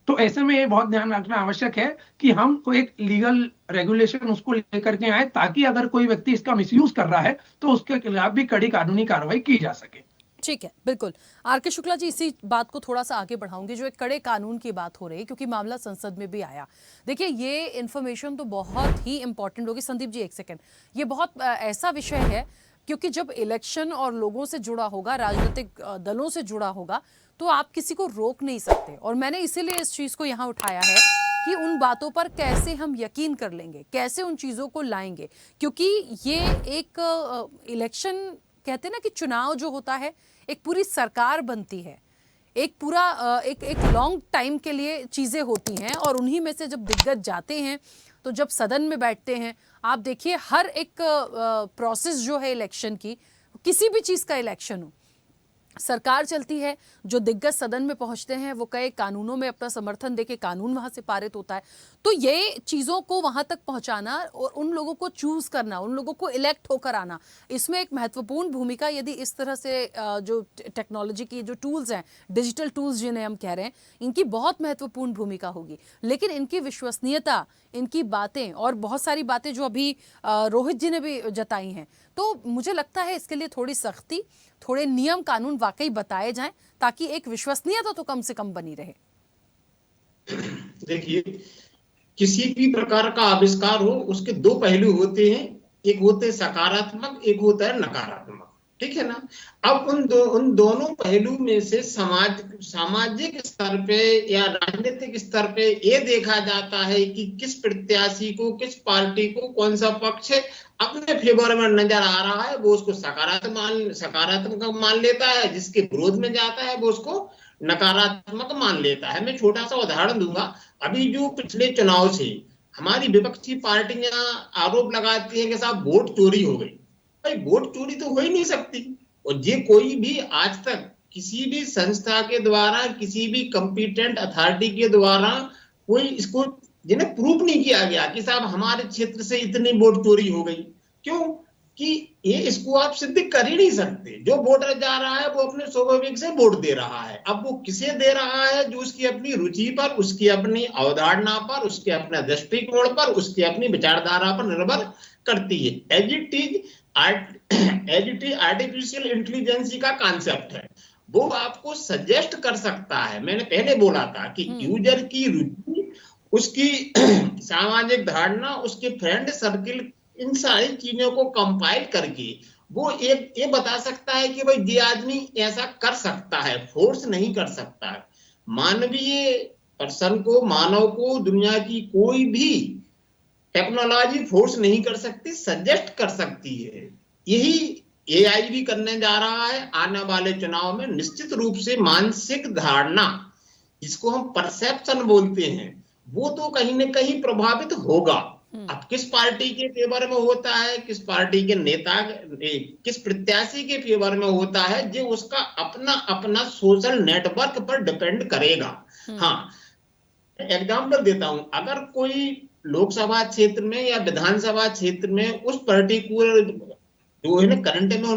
तो ऐसे में ये बहुत ध्यान रखना आवश्यक है कि हम कोई एक लीगल रेगुलेशन उसको लेकर के आए, ताकि अगर कोई व्यक्ति इसका मिसयूज कर रहा है तो उसके खिलाफ भी कड़ी कानूनी कार्रवाई की जा सके। ठीक है, बिल्कुल। आर के शुक्ला जी, इसी बात को थोड़ा सा आगे बढ़ाऊंगी। जो एक कड़े कानून की बात हो रही है, क्योंकि मामला संसद में भी आया। देखिए, ये इन्फॉर्मेशन तो बहुत ही इंपॉर्टेंट होगी। संदीप जी, एक सेकंड। ये बहुत ऐसा विषय है, क्योंकि जब इलेक्शन और लोगों से जुड़ा होगा, राजनीतिक दलों से जुड़ा होगा, तो आप किसी को रोक नहीं सकते। और मैंने इसीलिए इस चीज़ को यहाँ उठाया है कि उन बातों पर कैसे हम यकीन कर लेंगे, कैसे उन चीज़ों को लाएंगे। क्योंकि ये एक इलेक्शन, कहते हैं ना कि चुनाव जो होता है, एक पूरी सरकार बनती है, एक पूरा एक लॉन्ग टाइम के लिए चीज़ें होती हैं। और उन्हीं में से जब दिग्गज जाते हैं, तो जब सदन में बैठते हैं, आप देखिए हर एक प्रोसेस जो है इलेक्शन की, किसी भी चीज़ का इलेक्शन हो, सरकार चलती है, जो दिग्गज सदन में पहुंचते हैं वो कई कानूनों में अपना समर्थन देके कानून वहां से पारित होता है। तो ये चीज़ों को वहां तक पहुंचाना और उन लोगों को चूज करना, उन लोगों को इलेक्ट होकर आना, इसमें एक महत्वपूर्ण भूमिका, यदि इस तरह से जो टेक्नोलॉजी की जो टूल्स हैं, डिजिटल टूल्स जिन्हें हम कह रहे हैं, इनकी बहुत महत्वपूर्ण भूमिका होगी। लेकिन इनकी विश्वसनीयता, इनकी बातें और बहुत सारी बातें जो अभी रोहित जी ने भी जताई हैं, तो मुझे लगता है इसके लिए थोड़ी सख्ती, थोड़े नियम कानून वाकई बताए जाएं, ताकि एक विश्वसनीयता तो कम से कम बनी रहे। देखिए, किसी भी प्रकार का आविष्कार हो, उसके दो पहलू होते हैं। एक होते हैं सकारात्मक, एक होता है नकारात्मक। ठीक है ना। अब उन दोनों पहलू में से सामाजिक स्तर पे या राजनीतिक स्तर पे ये देखा जाता है कि किस प्रत्याशी को, किस पार्टी को कौन सा पक्ष अपने फेवर में नजर आ रहा है, वो उसको सकारात्मक मान लेता है, जिसके विरोध में जाता है वो उसको नकारात्मक मान लेता है। मैं छोटा सा उदाहरण दूंगा। अभी जो पिछले चुनाव से हमारी विपक्षी पार्टियां आरोप लगाती हैं कि साहब वोट चोरी हो गई। भाई, वोट चोरी तो हो ही नहीं सकती। और ये कोई भी आज तक किसी भी संस्था के द्वारा, किसी भी कॉम्पिटेंट अथॉरिटी के द्वारा कोई इसको जिन्हें प्रूफ नहीं किया गया कि साहब हमारे क्षेत्र से इतनी वोट चोरी हो गई। क्यों? कि ये इसको आप सिद्ध कर ही नहीं सकते। जो वोटर जा रहा है वो अपने स्वाभाविक से वोट दे रहा है। अब वो किसे दे रहा है? जो उसकी अपनी रुचि पर, उसकी अपनी अवधारणा पर, उसके अपने दृष्टिकोण पर, उसकी अपनी विचारधारा पर निर्भर करती है। As it is artificial intelligence का कॉन्सेप्ट है, वो आपको सजेस्ट कर सकता है। मैंने पहले बोला था कि यूजर की रुचि, उसकी सामाजिक धारणा, उसके फ्रेंड सर्किल, इन सारी चीजों को कंपाइल करके वो ये बता सकता है कि भाई ये आदमी ऐसा कर सकता है, फोर्स नहीं कर सकता है। मानवीय पर्सन को, मानव को दुनिया की कोई भी टेक्नोलॉजी फोर्स नहीं कर सकती, सजेस्ट कर सकती है। यही एआई भी करने जा रहा है। आने वाले चुनाव में निश्चित रूप से मानसिक धारणा, जिसको हम परसेप्शन बोलते हैं, वो तो कहीं ना कहीं प्रभावित होगा। अब किस पार्टी के फेवर में होता है, किस पार्टी के नेता, किस प्रत्याशी के फेवर में होता है, जो उसका अपना अपना सोशल नेटवर्क पर डिपेंड करेगा। हाँ, एग्जाम्पल देता हूं। अगर कोई लोकसभा क्षेत्र में या विधानसभा क्षेत्र में उस पर्टिकुलर जो है ना करंट में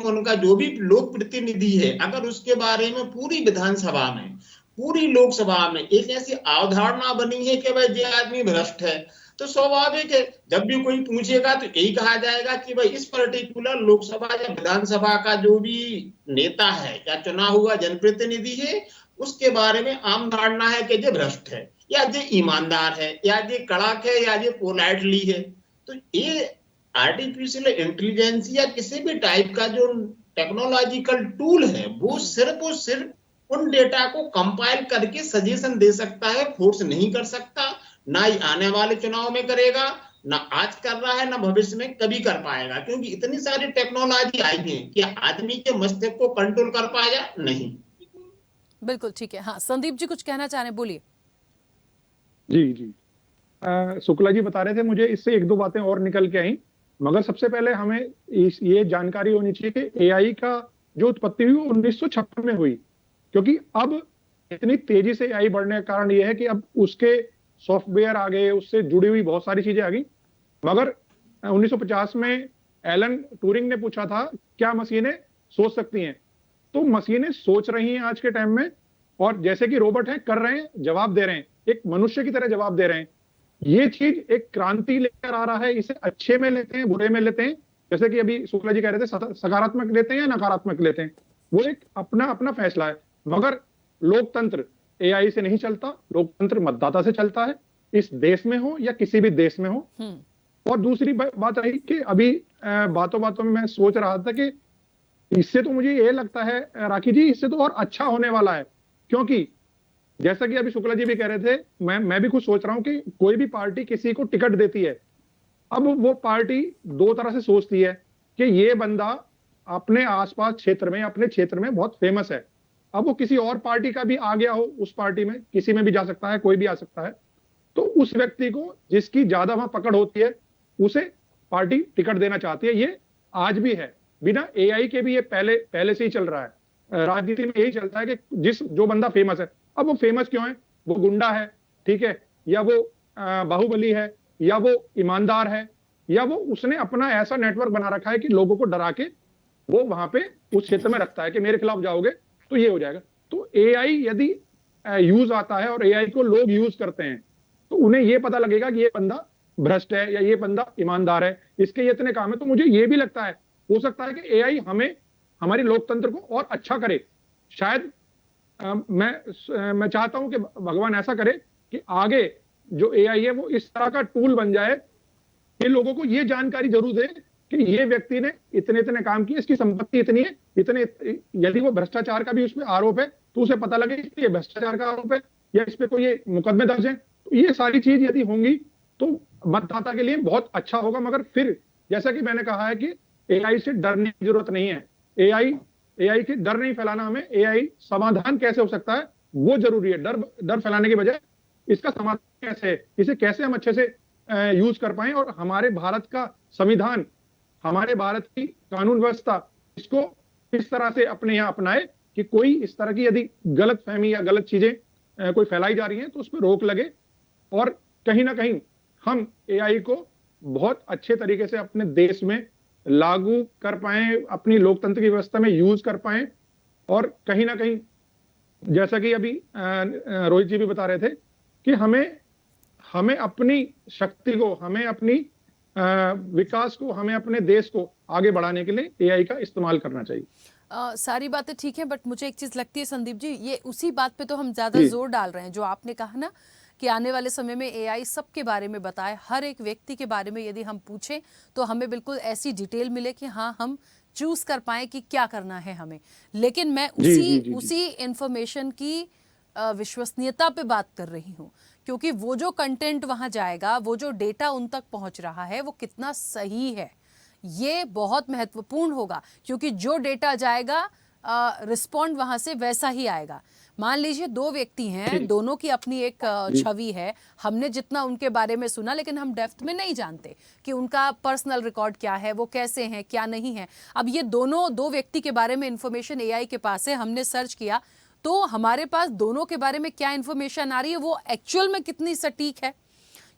उनका जो भी लोक प्रतिनिधि है, अगर उसके बारे में पूरी विधानसभा में, पूरी लोकसभा में एक ऐसी अवधारणा बनी है कि भाई ये आदमी भ्रष्ट है, तो स्वाभाविक है जब भी कोई पूछेगा तो यही कहा जाएगा कि भाई इस पर्टिकुलर लोकसभा या विधानसभा का जो भी नेता है या चुना हुआ जनप्रतिनिधि है, उसके बारे में आम धारणा है कि ये भ्रष्ट है, या ये ईमानदार है, या ये कड़क है, या ये पोलाइटली है। तो ये आर्टिफिशियल इंटेलिजेंस या किसी भी टाइप का जो टेक्नोलॉजिकल टूल है, वो सिर्फ और सिर्फ उन डेटा को कंपाइल करके सजेशन दे सकता है, फोर्स नहीं कर सकता। ना ही आने वाले चुनाव में करेगा, ना आज कर रहा है, ना भविष्य में कभी कर पाएगा, क्योंकि इतनी सारी टेक्नोलॉजी आई है कि आदमी के मस्तिष्क को कंट्रोल कर पाएगा नहीं। बिल्कुल ठीक है। हाँ, संदीप जी कुछ कहना चाह रहे हैं, बोलिए। जी शुक्ला जी बता रहे थे, मुझे इससे एक दो बातें और निकल के आई। मगर सबसे पहले हमें ये जानकारी होनी चाहिए कि एआई का जो उत्पत्ति हुई 1956 में हुई, क्योंकि अब इतनी तेजी से एआई बढ़ने का कारण यह है कि अब उसके सॉफ्टवेयर आ गए, उससे जुड़ी हुई बहुत सारी चीजें आ गई। मगर 1950 में एलन ट्यूरिंग ने पूछा था क्या मशीनें सोच सकती हैं, तो मशीनें सोच रही हैं आज के टाइम में, और जैसे कि रोबोट हैं, कर रहे हैं, जवाब दे रहे हैं, एक मनुष्य की तरह जवाब दे रहे हैं। ये चीज एक क्रांति लेकर आ रहा है। इसे अच्छे में लेते हैं, बुरे में लेते हैं, जैसे कि अभी शुक्ला जी कह रहे थे सकारात्मक लेते हैं या नकारात्मक लेते हैं, वो एक अपना अपना फैसला है। मगर लोकतंत्र एआई से नहीं चलता, लोकतंत्र मतदाता से चलता है, इस देश में हो या किसी भी देश में हो। और दूसरी बात रही कि अभी बातों बातों में मैं सोच रहा था कि इससे तो मुझे ये लगता है राखी जी, इससे तो और अच्छा होने वाला है, क्योंकि जैसा कि अभी शुक्ला जी भी कह रहे थे, मैं भी खुद सोच रहा हूं कि कोई भी पार्टी किसी को टिकट देती है, अब वो पार्टी दो तरह से सोचती है कि ये बंदा अपने आसपास क्षेत्र में, अपने क्षेत्र में बहुत फेमस है, अब वो किसी और पार्टी का भी आ गया हो, उस पार्टी में किसी में भी जा सकता है, कोई भी आ सकता है, तो उस व्यक्ति को जिसकी ज्यादा वहां पकड़ होती है उसे पार्टी टिकट देना चाहती है। ये आज भी है, बिना एआई के भी ये पहले से ही चल रहा है। राजनीति में यही चलता है कि जो बंदा फेमस है, अब वो फेमस क्यों है, वो गुंडा है, ठीक है, या वो बाहुबली है, या वो ईमानदार है, या वो उसने अपना ऐसा नेटवर्क बना रखा है कि लोगों को डरा के वो वहां पे उस क्षेत्र में रखता है कि मेरे खिलाफ जाओगे तो ये हो जाएगा। तो एआई यदि यूज आता है और एआई को लोग यूज करते हैं तो उन्हें ये पता लगेगा कि ये बंदा भ्रष्ट है या ये बंदा ईमानदार है, इसके ये इतने काम है। तो मुझे ये भी लगता है, हो सकता है कि एआई हमें, हमारी लोकतंत्र को और अच्छा करे। शायद मैं चाहता हूं कि भगवान ऐसा करे कि आगे जो एआई है वो इस तरह का टूल बन जाए कि लोगों को ये जानकारी जरूर दे कि ये व्यक्ति ने इतने इतने काम किए, इसकी संपत्ति इतनी है, इतने, यदि वो भ्रष्टाचार का भी उसमें आरोप है तो उसे पता लगे कि ये भ्रष्टाचार का आरोप है या इस पे कोई ये मुकदमे दर्ज है। तो ये सारी चीज यदि होंगी तो मतदाता के लिए बहुत अच्छा होगा। मगर फिर जैसा कि मैंने कहा है कि एआई से डरने की जरूरत नहीं है, एआई के डर नहीं फैलाना हमें, एआई समाधान कैसे हो सकता है वो जरूरी है। डर फैलाने के बजाय इसका समाधान कैसे है, इसे कैसे हम अच्छे से यूज कर पाए और हमारे भारत का संविधान, हमारे भारत की कानून व्यवस्था इसको इस तरह से अपने यहाँ अपनाए कि कोई इस तरह की यदि गलत फहमी या गलत चीजें कोई फैलाई जा रही हैं तो उस पर रोक लगे और कहीं ना कहीं हम एआई को बहुत अच्छे तरीके से अपने देश में लागू कर पाए, अपनी लोकतंत्र की व्यवस्था में यूज कर पाए। और कहीं ना कहीं जैसा कि अभी रोहित जी भी बता रहे थे कि हमें अपनी शक्ति को, हमें अपनी विकास को, हमें अपने देश को आगे बढ़ाने के लिए एआई का इस्तेमाल करना चाहिए। सारी बातें ठीक है, बट मुझे एक चीज लगती है संदीप जी, ये उसी बात पे तो हम ज्यादा जोर डाल रहे हैं जो आपने कहा ना कि आने वाले समय में एआई सबके बारे में बताए, हर एक व्यक्ति के बारे में यदि हम पूछें तो हमें बिल्कुल ऐसी डिटेल मिले कि हाँ हम चूज कर पाए कि क्या करना है हमें। लेकिन मैं उसी इंफॉर्मेशन की विश्वसनीयता पे बात कर रही हूँ, क्योंकि वो जो कंटेंट वहां जाएगा, वो जो डेटा उन तक पहुंच रहा है, वो कितना सही है ये बहुत महत्वपूर्ण होगा। क्योंकि जो डेटा जाएगा रिस्पॉन्ड वहां से वैसा ही आएगा। मान लीजिए दो व्यक्ति हैं, दोनों की अपनी एक छवि है, हमने जितना उनके बारे में सुना लेकिन हम डेप्थ में नहीं जानते कि उनका पर्सनल रिकॉर्ड क्या है, वो कैसे हैं, क्या नहीं है। अब ये दो व्यक्ति के बारे में इंफॉर्मेशन एआई के पास है, हमने सर्च किया तो हमारे पास दोनों के बारे में क्या इंफॉर्मेशन आ रही है, वो एक्चुअल में कितनी सटीक है।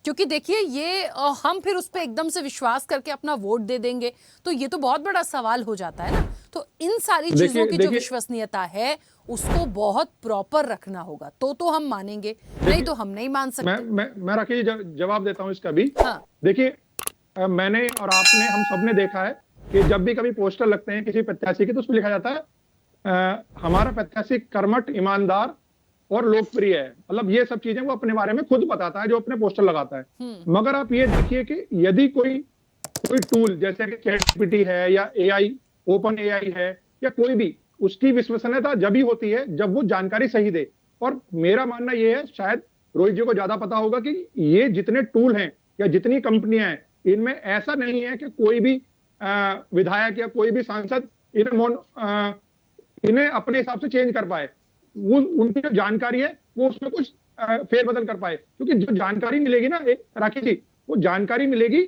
क्योंकि देखिए ये हम फिर उस पर एकदम से विश्वास करके अपना वोट दे देंगे तो ये तो बहुत बड़ा सवाल हो जाता है ना। तो इन सारी चीजों की जो विश्वसनीयता है उसको बहुत प्रॉपर रखना होगा तो हम मानेंगे, नहीं तो हम नहीं मान सकते। मैं राकेश जवाब देता हूं इसका भी। हाँ। देखिए मैंने और आपने, हम सबने देखा है कि जब भी कभी पोस्टर लगते हैं किसी प्रत्याशी के तो उसमें लिखा जाता है हमारा प्रत्याशी कर्मठ, ईमानदार और लोकप्रिय है। मतलब ये सब चीजें वो अपने बारे में खुद बताता है जो अपने पोस्टर लगाता है। मगर आप ये देखिए कि यदि कोई टूल जैसे कि चैटजीपीटी है या एआई, ओपन एआई है या कोई भी, उसकी विश्वसनीयता जब ही होती है जब वो जानकारी सही दे। और मेरा मानना ये है, शायद रोहित जी को ज्यादा पता होगा कि ये जितने टूल हैं या जितनी कंपनियां हैं, इनमें ऐसा नहीं है कि कोई भी विधायक या कोई भी सांसद इन्हें अपने हिसाब से चेंज कर पाए। उनकी जो जानकारी है वो उसमें कुछ फेरबदल कर पाए। क्योंकि जो जानकारी मिलेगी ना राकेश जी, वो जानकारी मिलेगी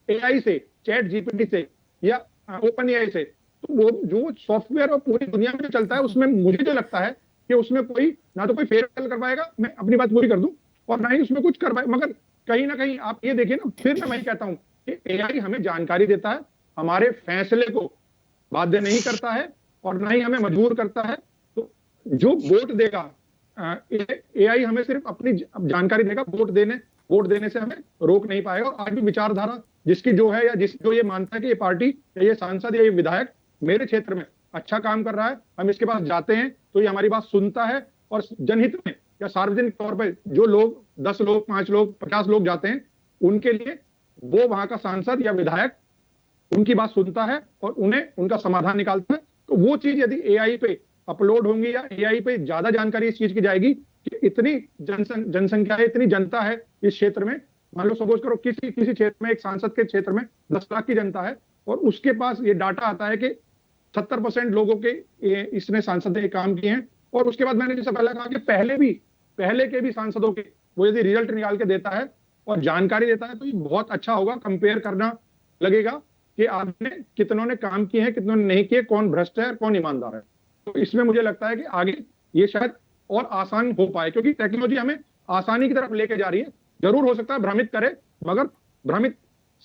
एआई से, चैट जीपीटी से या ओपन एआई से। तो वो जो सॉफ्टवेयर और पूरी दुनिया में चलता है उसमें मुझे जो लगता है कि उसमें कोई ना तो कोई फेरबदल कर पाएगा, मैं अपनी बात पूरी कर दूं, और ना ही उसमें कुछ कर पाए। मगर कहीं ना कहीं आप ये देखिए ना, फिर मैं वही कहता हूं कि एआई हमें जानकारी देता है, हमारे फैसले को बाध्य नहीं करता है और ना ही हमें मजबूर करता है। तो जो वोट देगा, एआई हमें सिर्फ अपनी जानकारी देगा, वोट देने वोट देने से हमें रोक नहीं पाएगा। और आज भी विचारधारा जिसकी जो है, या जो ये मानता है कि ये पार्टी या ये सांसद या ये विधायक मेरे क्षेत्र में अच्छा काम कर रहा है, हम इसके पास जाते हैं तो ये हमारी बात सुनता है और जनहित में या सार्वजनिक तौर पर जो लोग 10 लोग 5 लोग 50 लोग जाते हैं उनके लिए वो वहां का सांसद या विधायक उनकी बात सुनता है और उन्हें उनका समाधान निकालता है। तो वो चीज यदि एआई पे अपलोड होंगी या एआई पे ज्यादा जानकारी इस चीज की जाएगी कि इतनी जनसंख्या है, इतनी जनता है इस क्षेत्र में, मान लो सपोज करो किसी क्षेत्र में, एक सांसद के क्षेत्र में 10 लाख की जनता है और उसके पास ये डाटा आता है कि 70% लोगों के इसने सांसद ने काम किए हैं। और उसके बाद मैंने जैसे पहले कहा कि पहले के भी सांसदों के वो यदि रिजल्ट निकाल के देता है और जानकारी देता है तो ये बहुत अच्छा होगा। कंपेयर करना लगेगा कि आपने कितनों ने काम किए हैं, कितनों ने नहीं किए, कौन भ्रष्ट है और कौन ईमानदार है। तो इसमें मुझे लगता है कि आगे ये शायद और आसान हो पाए, क्योंकि टेक्नोलॉजी हमें आसानी की तरफ लेके जा रही है। जरूर हो सकता है भ्रमित करे, मगर भ्रमित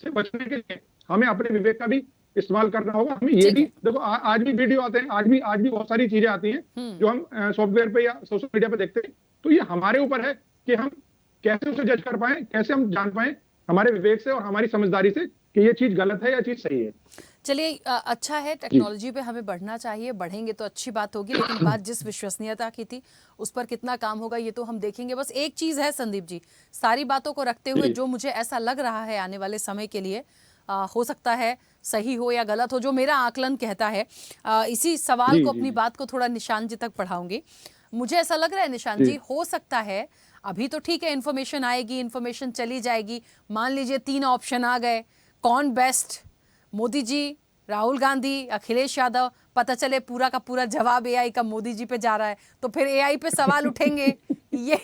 से बचने के लिए हमें अपने विवेक का भी इस्तेमाल करना होगा। हमें ये भी देखो, आज भी वीडियो आते हैं, आज भी बहुत सारी चीजें आती हैं जो हम सॉफ्टवेयर पे या सोशल मीडिया पे देखते हैं। तो ये हमारे ऊपर है कि हम कैसे उसे जज कर पाए, कैसे हम जान पाए हमारे विवेक से और हमारी समझदारी से कि ये चीज गलत है या चीज सही है। चलिए, अच्छा है, टेक्नोलॉजी पे हमें बढ़ना चाहिए, बढ़ेंगे तो अच्छी बात होगी, लेकिन बात जिस विश्वसनीयता की थी उस पर कितना काम होगा ये तो हम देखेंगे। बस एक चीज है संदीप जी, सारी बातों को रखते हुए जो मुझे ऐसा लग रहा है आने वाले समय के लिए, हो सकता है सही हो या गलत हो, जो मेरा आकलन कहता है, इसी सवाल को अपनी बात को थोड़ा निशान जी तक बढ़ाऊंगी। मुझे ऐसा लग रहा है निशान जी, हो सकता है अभी तो ठीक है, इन्फॉर्मेशन आएगी, इन्फॉर्मेशन चली जाएगी, मान लीजिए 3 ऑप्शन आ गए, कौन बेस्ट, मोदी जी, राहुल गांधी, अखिलेश यादव, पता चले पूरा का पूरा जवाब एआई का मोदी जी पे जा रहा है, तो फिर एआई पे सवाल उठेंगे, ये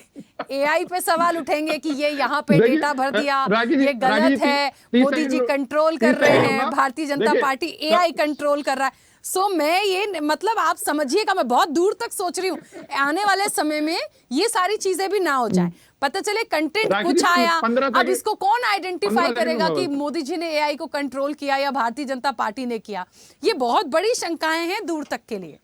एआई पे सवाल उठेंगे कि ये यहाँ पे डेटा भर दिया, ये गलत है, मोदी जी कंट्रोल कर रहे हैं, Bharatiya Janata party AI control कर रहा है। सो मैं ये, मतलब आप समझिएगा, मैं बहुत दूर तक सोच रही हूँ आने वाले समय में ये सारी चीजें भी ना हो जाए, पता चले कंटेंट कुछ आया, अब इसको कौन आइडेंटिफाई करेगा कि मोदी जी ने एआई को कंट्रोल किया या भारतीय जनता पार्टी ने किया। ये बहुत बड़ी शंकाएं हैं दूर तक के लिए।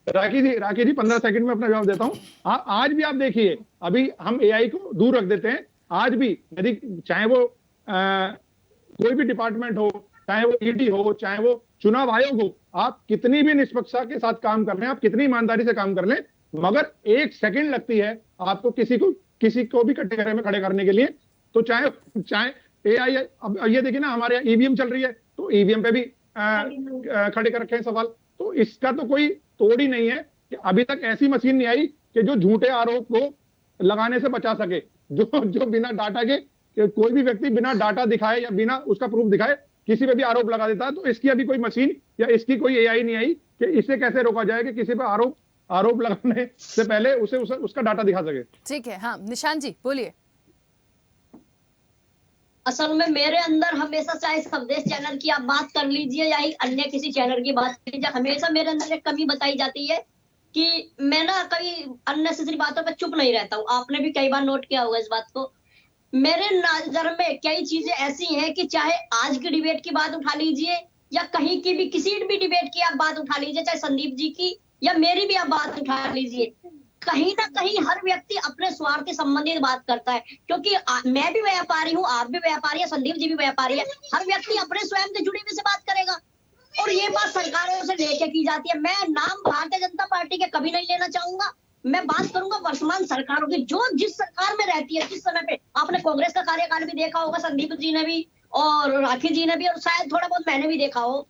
राखी जी 15 सेकंड में अपना जवाब देता हूं। आज भी आप देखिए, अभी हम एआई को दूर रख देते हैं, आज भी यदि चाहे वो कोई भी डिपार्टमेंट हो, चाहे वो ईडी हो, चाहे वो चुनाव आयोग हो, आप कितनी भी निष्पक्षता के साथ काम कर लें, आप कितनी ईमानदारी से काम कर लें, मगर 1 सेकंड लगती है आपको किसी को भी कटघरे में खड़े करने के लिए। तो चाहे एआई, अब ये देखिए ना, हमारे यहाँ ईवीएम चल रही है, तो ईवीएम पे भी खड़े कर रखे हैं सवाल। तो इसका तो कोई तोड़ ही नहीं है कि अभी तक ऐसी मशीन नहीं आई कि जो झूठे आरोप को लगाने से बचा सके, जो बिना डाटा के, कोई भी व्यक्ति बिना डाटा दिखाए या बिना उसका प्रूफ दिखाए किसी पे भी आरोप लगा देता है। तो इसकी अभी कोई मशीन या इसकी कोई एआई नहीं आई कि इसे कैसे रोका जाए कि किसी पे आरोप लगाने से पहले उसका डाटा दिखा सके। ठीक है, हाँ निशान जी बोलिए। असल में मेरे अंदर हमेशा, चाहे संदेश चैनल की आप बात कर लीजिए या अन्य किसी चैनल की बात कर लीजिए, हमेशा मेरे अंदर एक कमी बताई जाती है कि मैं ना कभी अननेसेसरी बातों पर चुप नहीं रहता हूँ। आपने भी कई बार नोट किया होगा इस बात को। मेरे नजर में कई चीजें ऐसी हैं कि चाहे आज की डिबेट की बात उठा लीजिए या कहीं की भी किसी भी डिबेट की आप बात उठा लीजिए, चाहे संदीप जी की या मेरी भी आप बात उठा लीजिए, कहीं ना कहीं हर व्यक्ति अपने स्वार्थ से संबंधित बात करता है। क्योंकि मैं भी व्यापारी हूँ, आप भी व्यापारी है, संदीप जी भी व्यापारी है, हर व्यक्ति अपने स्वयं से जुड़े हुए से बात करेगा और ये बात सरकारों से लेके की जाती है। मैं नाम भारतीय जनता पार्टी के कभी नहीं लेना चाहूंगा, मैं बात करूंगा वर्तमान सरकारों की, जो जिस सरकार में रहती है, जिस समय पे आपने कांग्रेस का कार्यकाल भी देखा होगा, संदीप जी ने भी और राखी जी ने भी, और शायद थोड़ा बहुत मैंने भी देखा हो।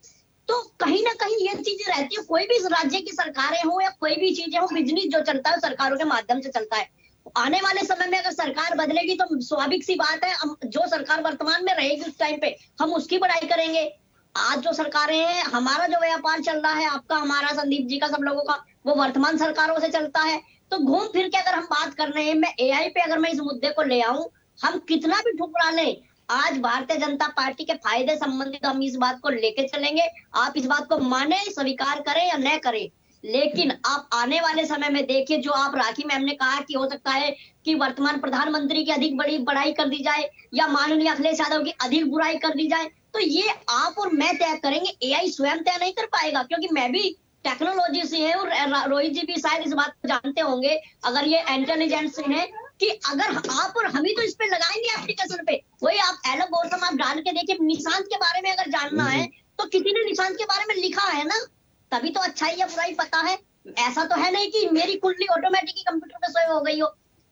तो कहीं ना कहीं ये चीजें रहती है, कोई भी राज्य की सरकारें हो या कोई भी चीजें हो, बिजनेस जो चलता है सरकारों के माध्यम से चलता है। आने वाले समय में अगर सरकार बदलेगी तो स्वाभाविक सी बात है, जो सरकार वर्तमान में रहेगी उस टाइम पे हम उसकी बड़ाई करेंगे। आज जो सरकारें हैं, हमारा जो व्यापार चल रहा है, आपका, हमारा, संदीप जी का, सब लोगों का, वो वर्तमान सरकारों से चलता है। तो घूम फिर के अगर हम बात कर रहे हैं, मैं एआई पे अगर मैं इस मुद्दे को ले आऊं, हम कितना भी ठुकरा लें, आज भारतीय जनता पार्टी के फायदे संबंधित हम इस बात को लेके चलेंगे। आप इस बात को माने, स्वीकार करें या न करें, लेकिन आप आने वाले समय में देखिए, जो आप राखी मैम ने कहा कि हो सकता है कि वर्तमान प्रधानमंत्री की अधिक बड़ी बड़ाई कर दी जाए या माननीय अखिलेश यादव की अधिक बुराई कर दी जाए, तो ये आप और मैं तय करेंगे, एआई स्वयं तय नहीं कर पाएगा। क्योंकि मैं भी टेक्नोलॉजी से है और रोहित जी भी शायद इस बात को जानते होंगे, अगर ये इंटेलिजेंस से हैं कि अगर आप और हम ही तो इस पे लगाएंगे एप्लीकेशन पे, वही आप एल्गोरिथम आप डाल के देखिए, निशांत के बारे में अगर जानना है तो किसी ने निशांत के बारे में लिखा है ना, तभी तो अच्छाई या बुराई पता है। ऐसा तो है नहीं कि मेरी कुंडली ऑटोमेटिक ही कंप्यूटर पे सेव हो गई हो।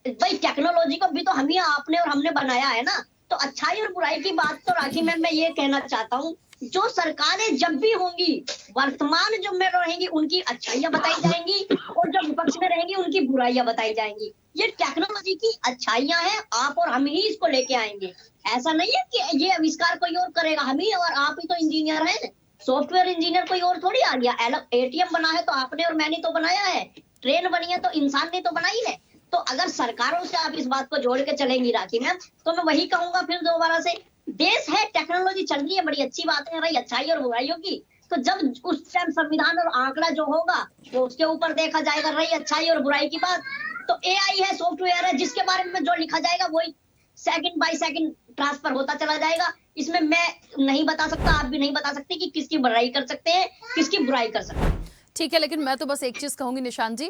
भाई टेक्नोलॉजी को भी तो हम ही आपने और हमने बनाया है ना। तो अच्छाई और बुराई की बात तो राखी में मैं ये कहना चाहता हूँ, जो सरकारें जब भी होंगी, वर्तमान जो में रहेंगी उनकी अच्छाइयां बताई जाएंगी और जो विपक्ष में रहेंगी उनकी बुराइयां बताई जाएंगी। ये टेक्नोलॉजी की अच्छाइयां हैं, आप और हम ही इसको लेके आएंगे। ऐसा नहीं है कि ये आविष्कार कोई और करेगा, हम ही और आप ही तो इंजीनियर हैं। सॉफ्टवेयर इंजीनियर कोई और थोड़ी आ गया। एटीएम बना है तो आपने और मैंने तो बनाया है, ट्रेन बनी है तो इंसान ने तो बनाई है। तो अगर सरकारों से आप इस बात को जोड़ के चलेंगी राखी मैम, तो मैं वही कहूंगा फिर दोबारा से, देश है, टेक्नोलॉजी चल रही है, बड़ी अच्छी बात है रही अच्छाई और बुराइयों की। तो जब उस टाइम संविधान और आंकड़ा जो होगा वो उसके ऊपर देखा जाएगा, रही अच्छाई और बुराई की बात। तो एआई है, सॉफ्टवेयर है, जिसके बारे में जो लिखा जाएगा वही सेकंड बाय सेकंड ट्रांसफर होता चला जाएगा। इसमें मैं नहीं बता सकता, आप भी नहीं बता सकते कि किसकी बुराई कर सकते हैं, किसकी बुराई कर सकते हैं। ठीक है, लेकिन मैं तो बस एक चीज कहूंगी निशांत जी,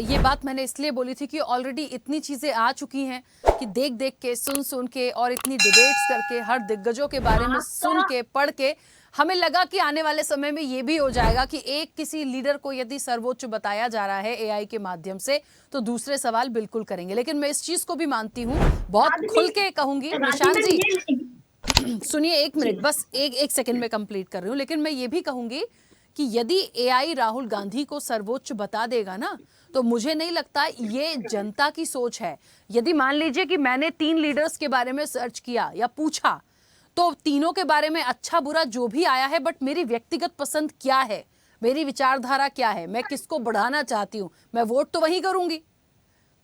ये बात मैंने इसलिए बोली थी कि ऑलरेडी इतनी चीजें आ चुकी हैं कि देख देख के, सुन सुन के और इतनी डिबेट्स करके, हर दिग्गजों के बारे में सुन के, पढ़ के, हमें लगा कि आने वाले समय में ये भी हो जाएगा कि एक किसी लीडर को यदि सर्वोच्च बताया जा रहा है एआई के माध्यम से, तो दूसरे सवाल बिल्कुल करेंगे। लेकिन मैं इस चीज को भी मानती हूँ, बहुत खुल के कहूंगी निशांत जी, सुनिए एक मिनट, बस एक सेकंड में कंप्लीट कर रही हूँ। लेकिन मैं ये भी कहूंगी कि यदि एआई राहुल गांधी को सर्वोच्च बता देगा ना, तो मुझे नहीं लगता ये जनता की सोच है। यदि मान लीजिए कि मैंने 3 लीडर्स के बारे में सर्च किया या पूछा, तो तीनों के बारे में अच्छा बुरा जो भी आया है, बट मेरी व्यक्तिगत पसंद क्या है, मेरी विचारधारा क्या है, मैं किसको बढ़ाना चाहती हूँ, मैं वोट तो वही करूंगी।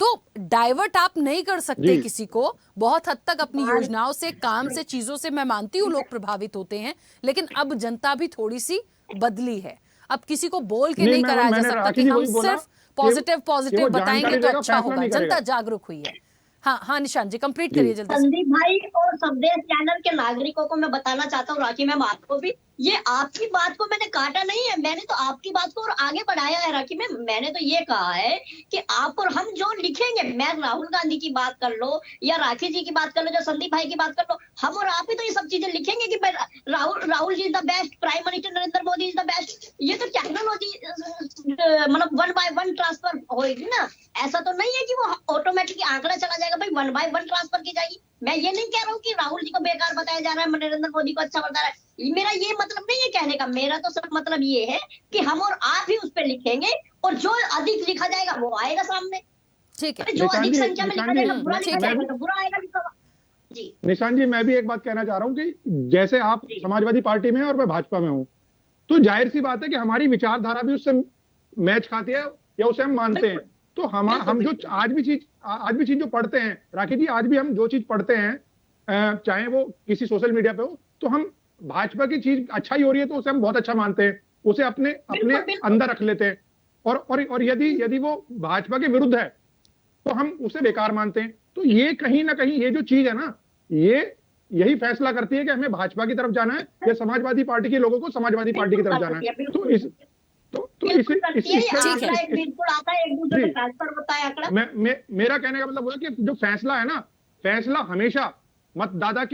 तो डाइवर्ट आप नहीं कर सकते किसी को। बहुत हद तक अपनी योजनाओं से, काम से, चीजों से मैं मानती हूँ लोग प्रभावित होते हैं, लेकिन अब जनता भी थोड़ी सी बदली है। अब किसी को बोल के नहीं कराया जा सकता कि हम सिर्फ पॉजिटिव बताएंगे तो अच्छा होगा। जनता जागरूक हुई है। हाँ निशांत जी कंप्लीट करिए जल्दी। संदीप भाई और संदेश चैनल के नागरिकों को मैं बताना चाहता हूँ, राखी मैम आपको भी, ये आपकी बात को मैंने काटा नहीं है, मैंने तो आपकी बात को और आगे बढ़ाया है राखी मैम। मैंने तो ये कहा है कि आप और हम जो लिखेंगे, मैं राहुल गांधी की बात कर लो या राखी जी की बात कर लो, जो संदीप भाई की बात कर लो, हम और आप ही तो ये सब चीजें लिखेंगे कि Rahul ji is the best, prime minister Narendra Modi is the best. ये तो टेक्नोलॉजी मतलब 1 by 1 ट्रांसफर होगी ना। ऐसा तो नहीं है कि वो ऑटोमेटिक आंकड़ा चला जाएगा, भाई 1 by 1 ट्रांसफर की जाएगी। मैं ये नहीं कह रहा हूँ कि राहुल जी को बेकार बताया जा रहा है, नरेंद्र मोदी को अच्छा बता रहा है, मेरा ये मतलब नहीं है कहने का। मेरा तो सिर्फ मतलब ये है कि हम और आप ही उस पर लिखेंगे और जो अधिक लिखा जाएगा वो आएगा सामने। ठीक है, जो अधिक संख्या में लिखा जाएगा, बुरा लिखा जाएगा तो बुरा आएगा लिखा हुआ। जी निशांत जी, मैं भी एक बात कहना चाह रहा हूँ कि जैसे आप समाजवादी पार्टी में हैं और मैं भाजपा में हूँ, तो जाहिर सी बात है कि हमारी विचारधारा भी उससे मैच खाती है या उसे हम मानते हैं। तो हम जो आज भी चीज जो पढ़ते हैं राखी जी, आज भी हम जो चीज पढ़ते हैं, चाहे वो किसी सोशल मीडिया पे हो, तो हम भाजपा की चीज अच्छा ही हो रही है तो उसे हम बहुत अच्छा मानते हैं, उसे अपने अंदर रख लेते हैं। और यदि वो भाजपा के विरुद्ध है तो हम उसे बेकार मानते हैं। तो ये कहीं ना कहीं ये जो चीज है ना, यही फैसला करती है कि हमें भाजपा की तरफ जाना है या समाजवादी पार्टी के लोगों को समाजवादी पार्टी की तरफ जाना है। तो इस मेरा कहने का मतलब वो है कि जो फैसला है ना, फैसला हमेशा मतदाता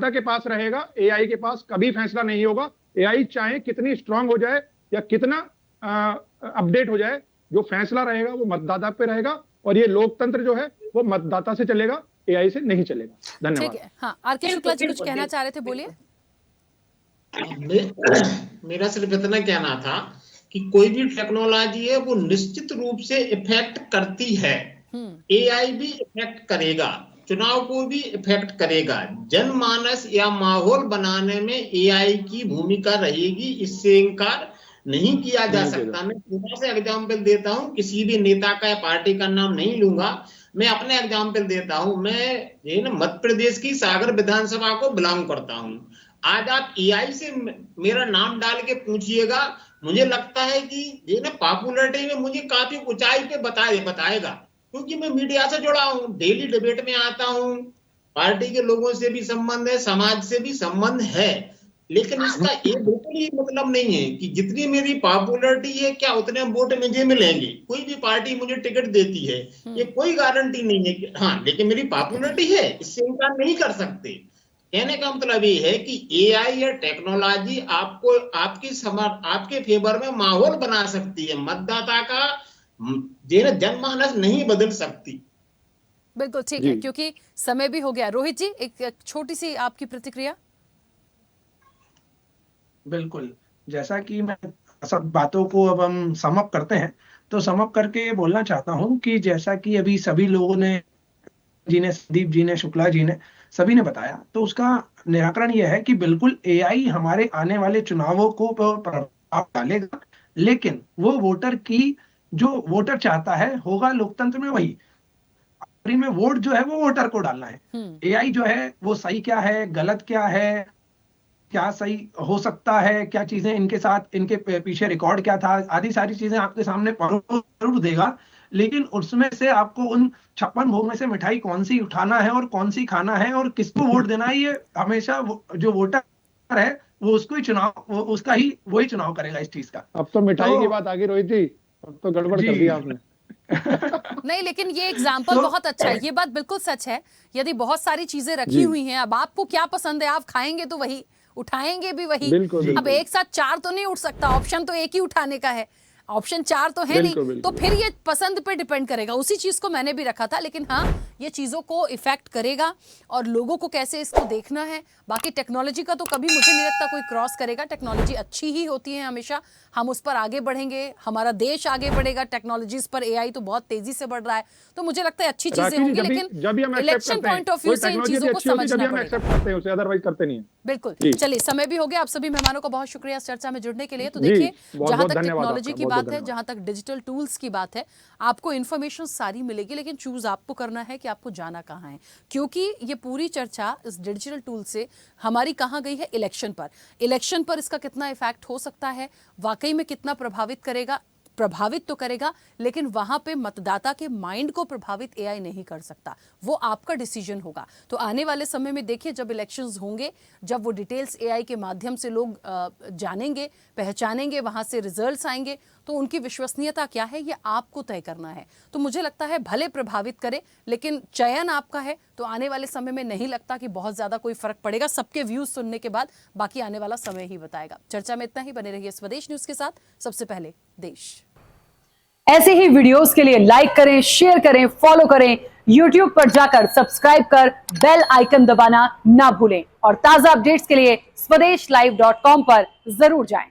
के पास रहेगा, एआई के पास कभी फैसला नहीं होगा। एआई चाहे कितनी स्ट्रांग हो जाए या कितना अपडेट हो जाए, जो फैसला रहेगा वो मतदाता पे रहेगा। और ये लोकतंत्र जो है वो मतदाता से चलेगा, एआई से नहीं चलेगा। धन्यवाद। ठीक है, हाँ आर.के. शुक्ला जी कुछ कहना चाह रहे थे, बोलिए। मेरा सिर्फ इतना कहना था कि कोई भी टेक्नोलॉजी है वो निश्चित रूप से इफेक्ट करती है। एआई भी इफेक्ट करेगा, चुनाव को भी इफेक्ट करेगा, जनमानस या माहौल बनाने में एआई की भूमिका रहेगी, इससे इनकार नहीं किया जा सकता। मैं छोटा सा एग्जाम्पल देता हूं, किसी भी नेता का या पार्टी का नाम नहीं लूंगा, मैं अपने एग्जाम्पल देता हूं। मैं मध्य प्रदेश की सागर विधानसभा को बिलोंग करता हूं। आज आप एआई से मेरा नाम डाल के पूछिएगा, मुझे लगता है कि ये ना पॉपुलरिटी में मुझे काफी ऊंचाई पे बताएगा, क्योंकि मैं मीडिया से जुड़ा हूं, डेली डिबेट में आता हूं, पार्टी के लोगों से भी संबंध है, समाज से भी संबंध है। लेकिन इसका ये बिल्कुल ही मतलब नहीं है कि जितनी मेरी पॉपुलरिटी है क्या उतने वोट मुझे मिलेंगे। कोई भी पार्टी मुझे टिकट देती है, ये कोई गारंटी नहीं है कि हाँ, लेकिन मेरी पॉपुलैरिटी है, इससे इनकार नहीं कर सकते। कहने का मतलब ये है कि एआई या टेक्नोलॉजी आपको आपके फेवर में माहौल बना सकती है, मतदाता का जनमानस नहीं बदल सकती। बिल्कुल ठीक है, क्योंकि समय भी हो गया। रोहित जी, एक छोटी सी आपकी प्रतिक्रिया। बिल्कुल, जैसा कि मैं सब बातों को अब हम समअप करते हैं, तो समअप करके ये बोलना चाहता हूं कि जैसा कि अभी सभी लोगों ने संदीप जी ने, शुक्ला जी ने, सभी ने बताया, तो उसका निराकरण यह है कि बिल्कुल एआई हमारे आने वाले चुनावों को प्रभाव डालेगा, लेकिन वो वोटर की जो वोटर चाहता है होगा लोकतंत्र में वही। आखिरी में वोट जो है वो वोटर को डालना है। एआई जो है वो सही क्या है, गलत क्या है, क्या सही हो सकता है, क्या चीजें इनके साथ, इनके पीछे रिकॉर्ड क्या था, आदि सारी चीजें आपके सामने जरूर देगा, लेकिन उसमें से आपको उन 56 भोग में से मिठाई कौन सी उठाना है और कौन सी खाना है और किसको वोट देना है, ये हमेशा जो वोटर है वो उसको ही उसका ही वही चुनाव करेगा इस चीज का। अब तो मिठाई की बात आ गई रोहित जी, अब तो गड़बड़ कर दिया आपने। नहीं, लेकिन ये एग्जाम्पल बहुत अच्छा है, ये बात बिल्कुल सच है। यदि बहुत सारी चीजें रखी हुई हैं, अब आपको क्या पसंद है, आप खाएंगे तो वही, उठाएंगे भी वही। अब एक साथ 4 तो नहीं उठ सकता, ऑप्शन तो एक ही उठाने का है, ऑप्शन 4 तो है नहीं, तो फिर ये पसंद पे डिपेंड करेगा। उसी चीज को मैंने भी रखा था, लेकिन हाँ, ये चीजों को इफेक्ट करेगा और लोगों को कैसे इसको देखना है। बाकी टेक्नोलॉजी का तो कभी मुझे नहीं लगता कोई क्रॉस करेगा, टेक्नोलॉजी अच्छी ही होती है हमेशा, हम उस पर आगे बढ़ेंगे, हमारा देश आगे बढ़ेगा। टेक्नोलॉजीज पर एआई तो बहुत तेजी से बढ़ रहा है, तो मुझे लगता है अच्छी चीजें होंगी, लेकिन इलेक्शन पॉइंट ऑफ व्यू से इन चीजों को समझना पड़ेगा। अदरवाइज करते नहीं है। बिल्कुल, चलिए, समय भी हो गया। आप सभी मेहमानों का बहुत शुक्रिया इस चर्चा में जुड़ने के लिए। तो देखिए, जहां तक टेक्नोलॉजी की बात है, जहां तक डिजिटल टूल्स की बात है, आपको इन्फॉर्मेशन सारी मिलेगी, लेकिन चूज आपको करना है कि आपको जाना कहां है। क्योंकि ये पूरी चर्चा इस डिजिटल टूल से हमारी कहां गई है, इलेक्शन पर। इलेक्शन पर इसका कितना इफेक्ट हो सकता है, वाकई में कितना प्रभावित करेगा, प्रभावित तो करेगा, लेकिन वहां पे मतदाता के माइंड को प्रभावित एआई नहीं कर सकता, वो आपका डिसीजन होगा। तो आने वाले समय में देखिए, जब इलेक्शंस होंगे, जब वो डिटेल्स एआई के माध्यम से लोग जानेंगे, पहचानेंगे, वहां से रिजल्ट्स आएंगे, तो उनकी विश्वसनीयता क्या है, ये आपको तय करना है। तो मुझे लगता है भले प्रभावित करे, लेकिन चयन आपका है, तो आने वाले समय में नहीं लगता कि बहुत ज्यादा कोई फर्क पड़ेगा। सबके व्यूज सुनने के बाद बाकी आने वाला समय ही बताएगा। चर्चा में इतना ही, बने रहिए स्वदेश न्यूज के साथ। सबसे पहले देश। ऐसे ही वीडियोस के लिए लाइक करें, शेयर करें, फॉलो करें। YouTube पर जाकर सब्सक्राइब कर बेल आइकन दबाना ना भूलें और ताजा अपडेट्स के लिए स्वदेशलाइव.com पर जरूर जाएं।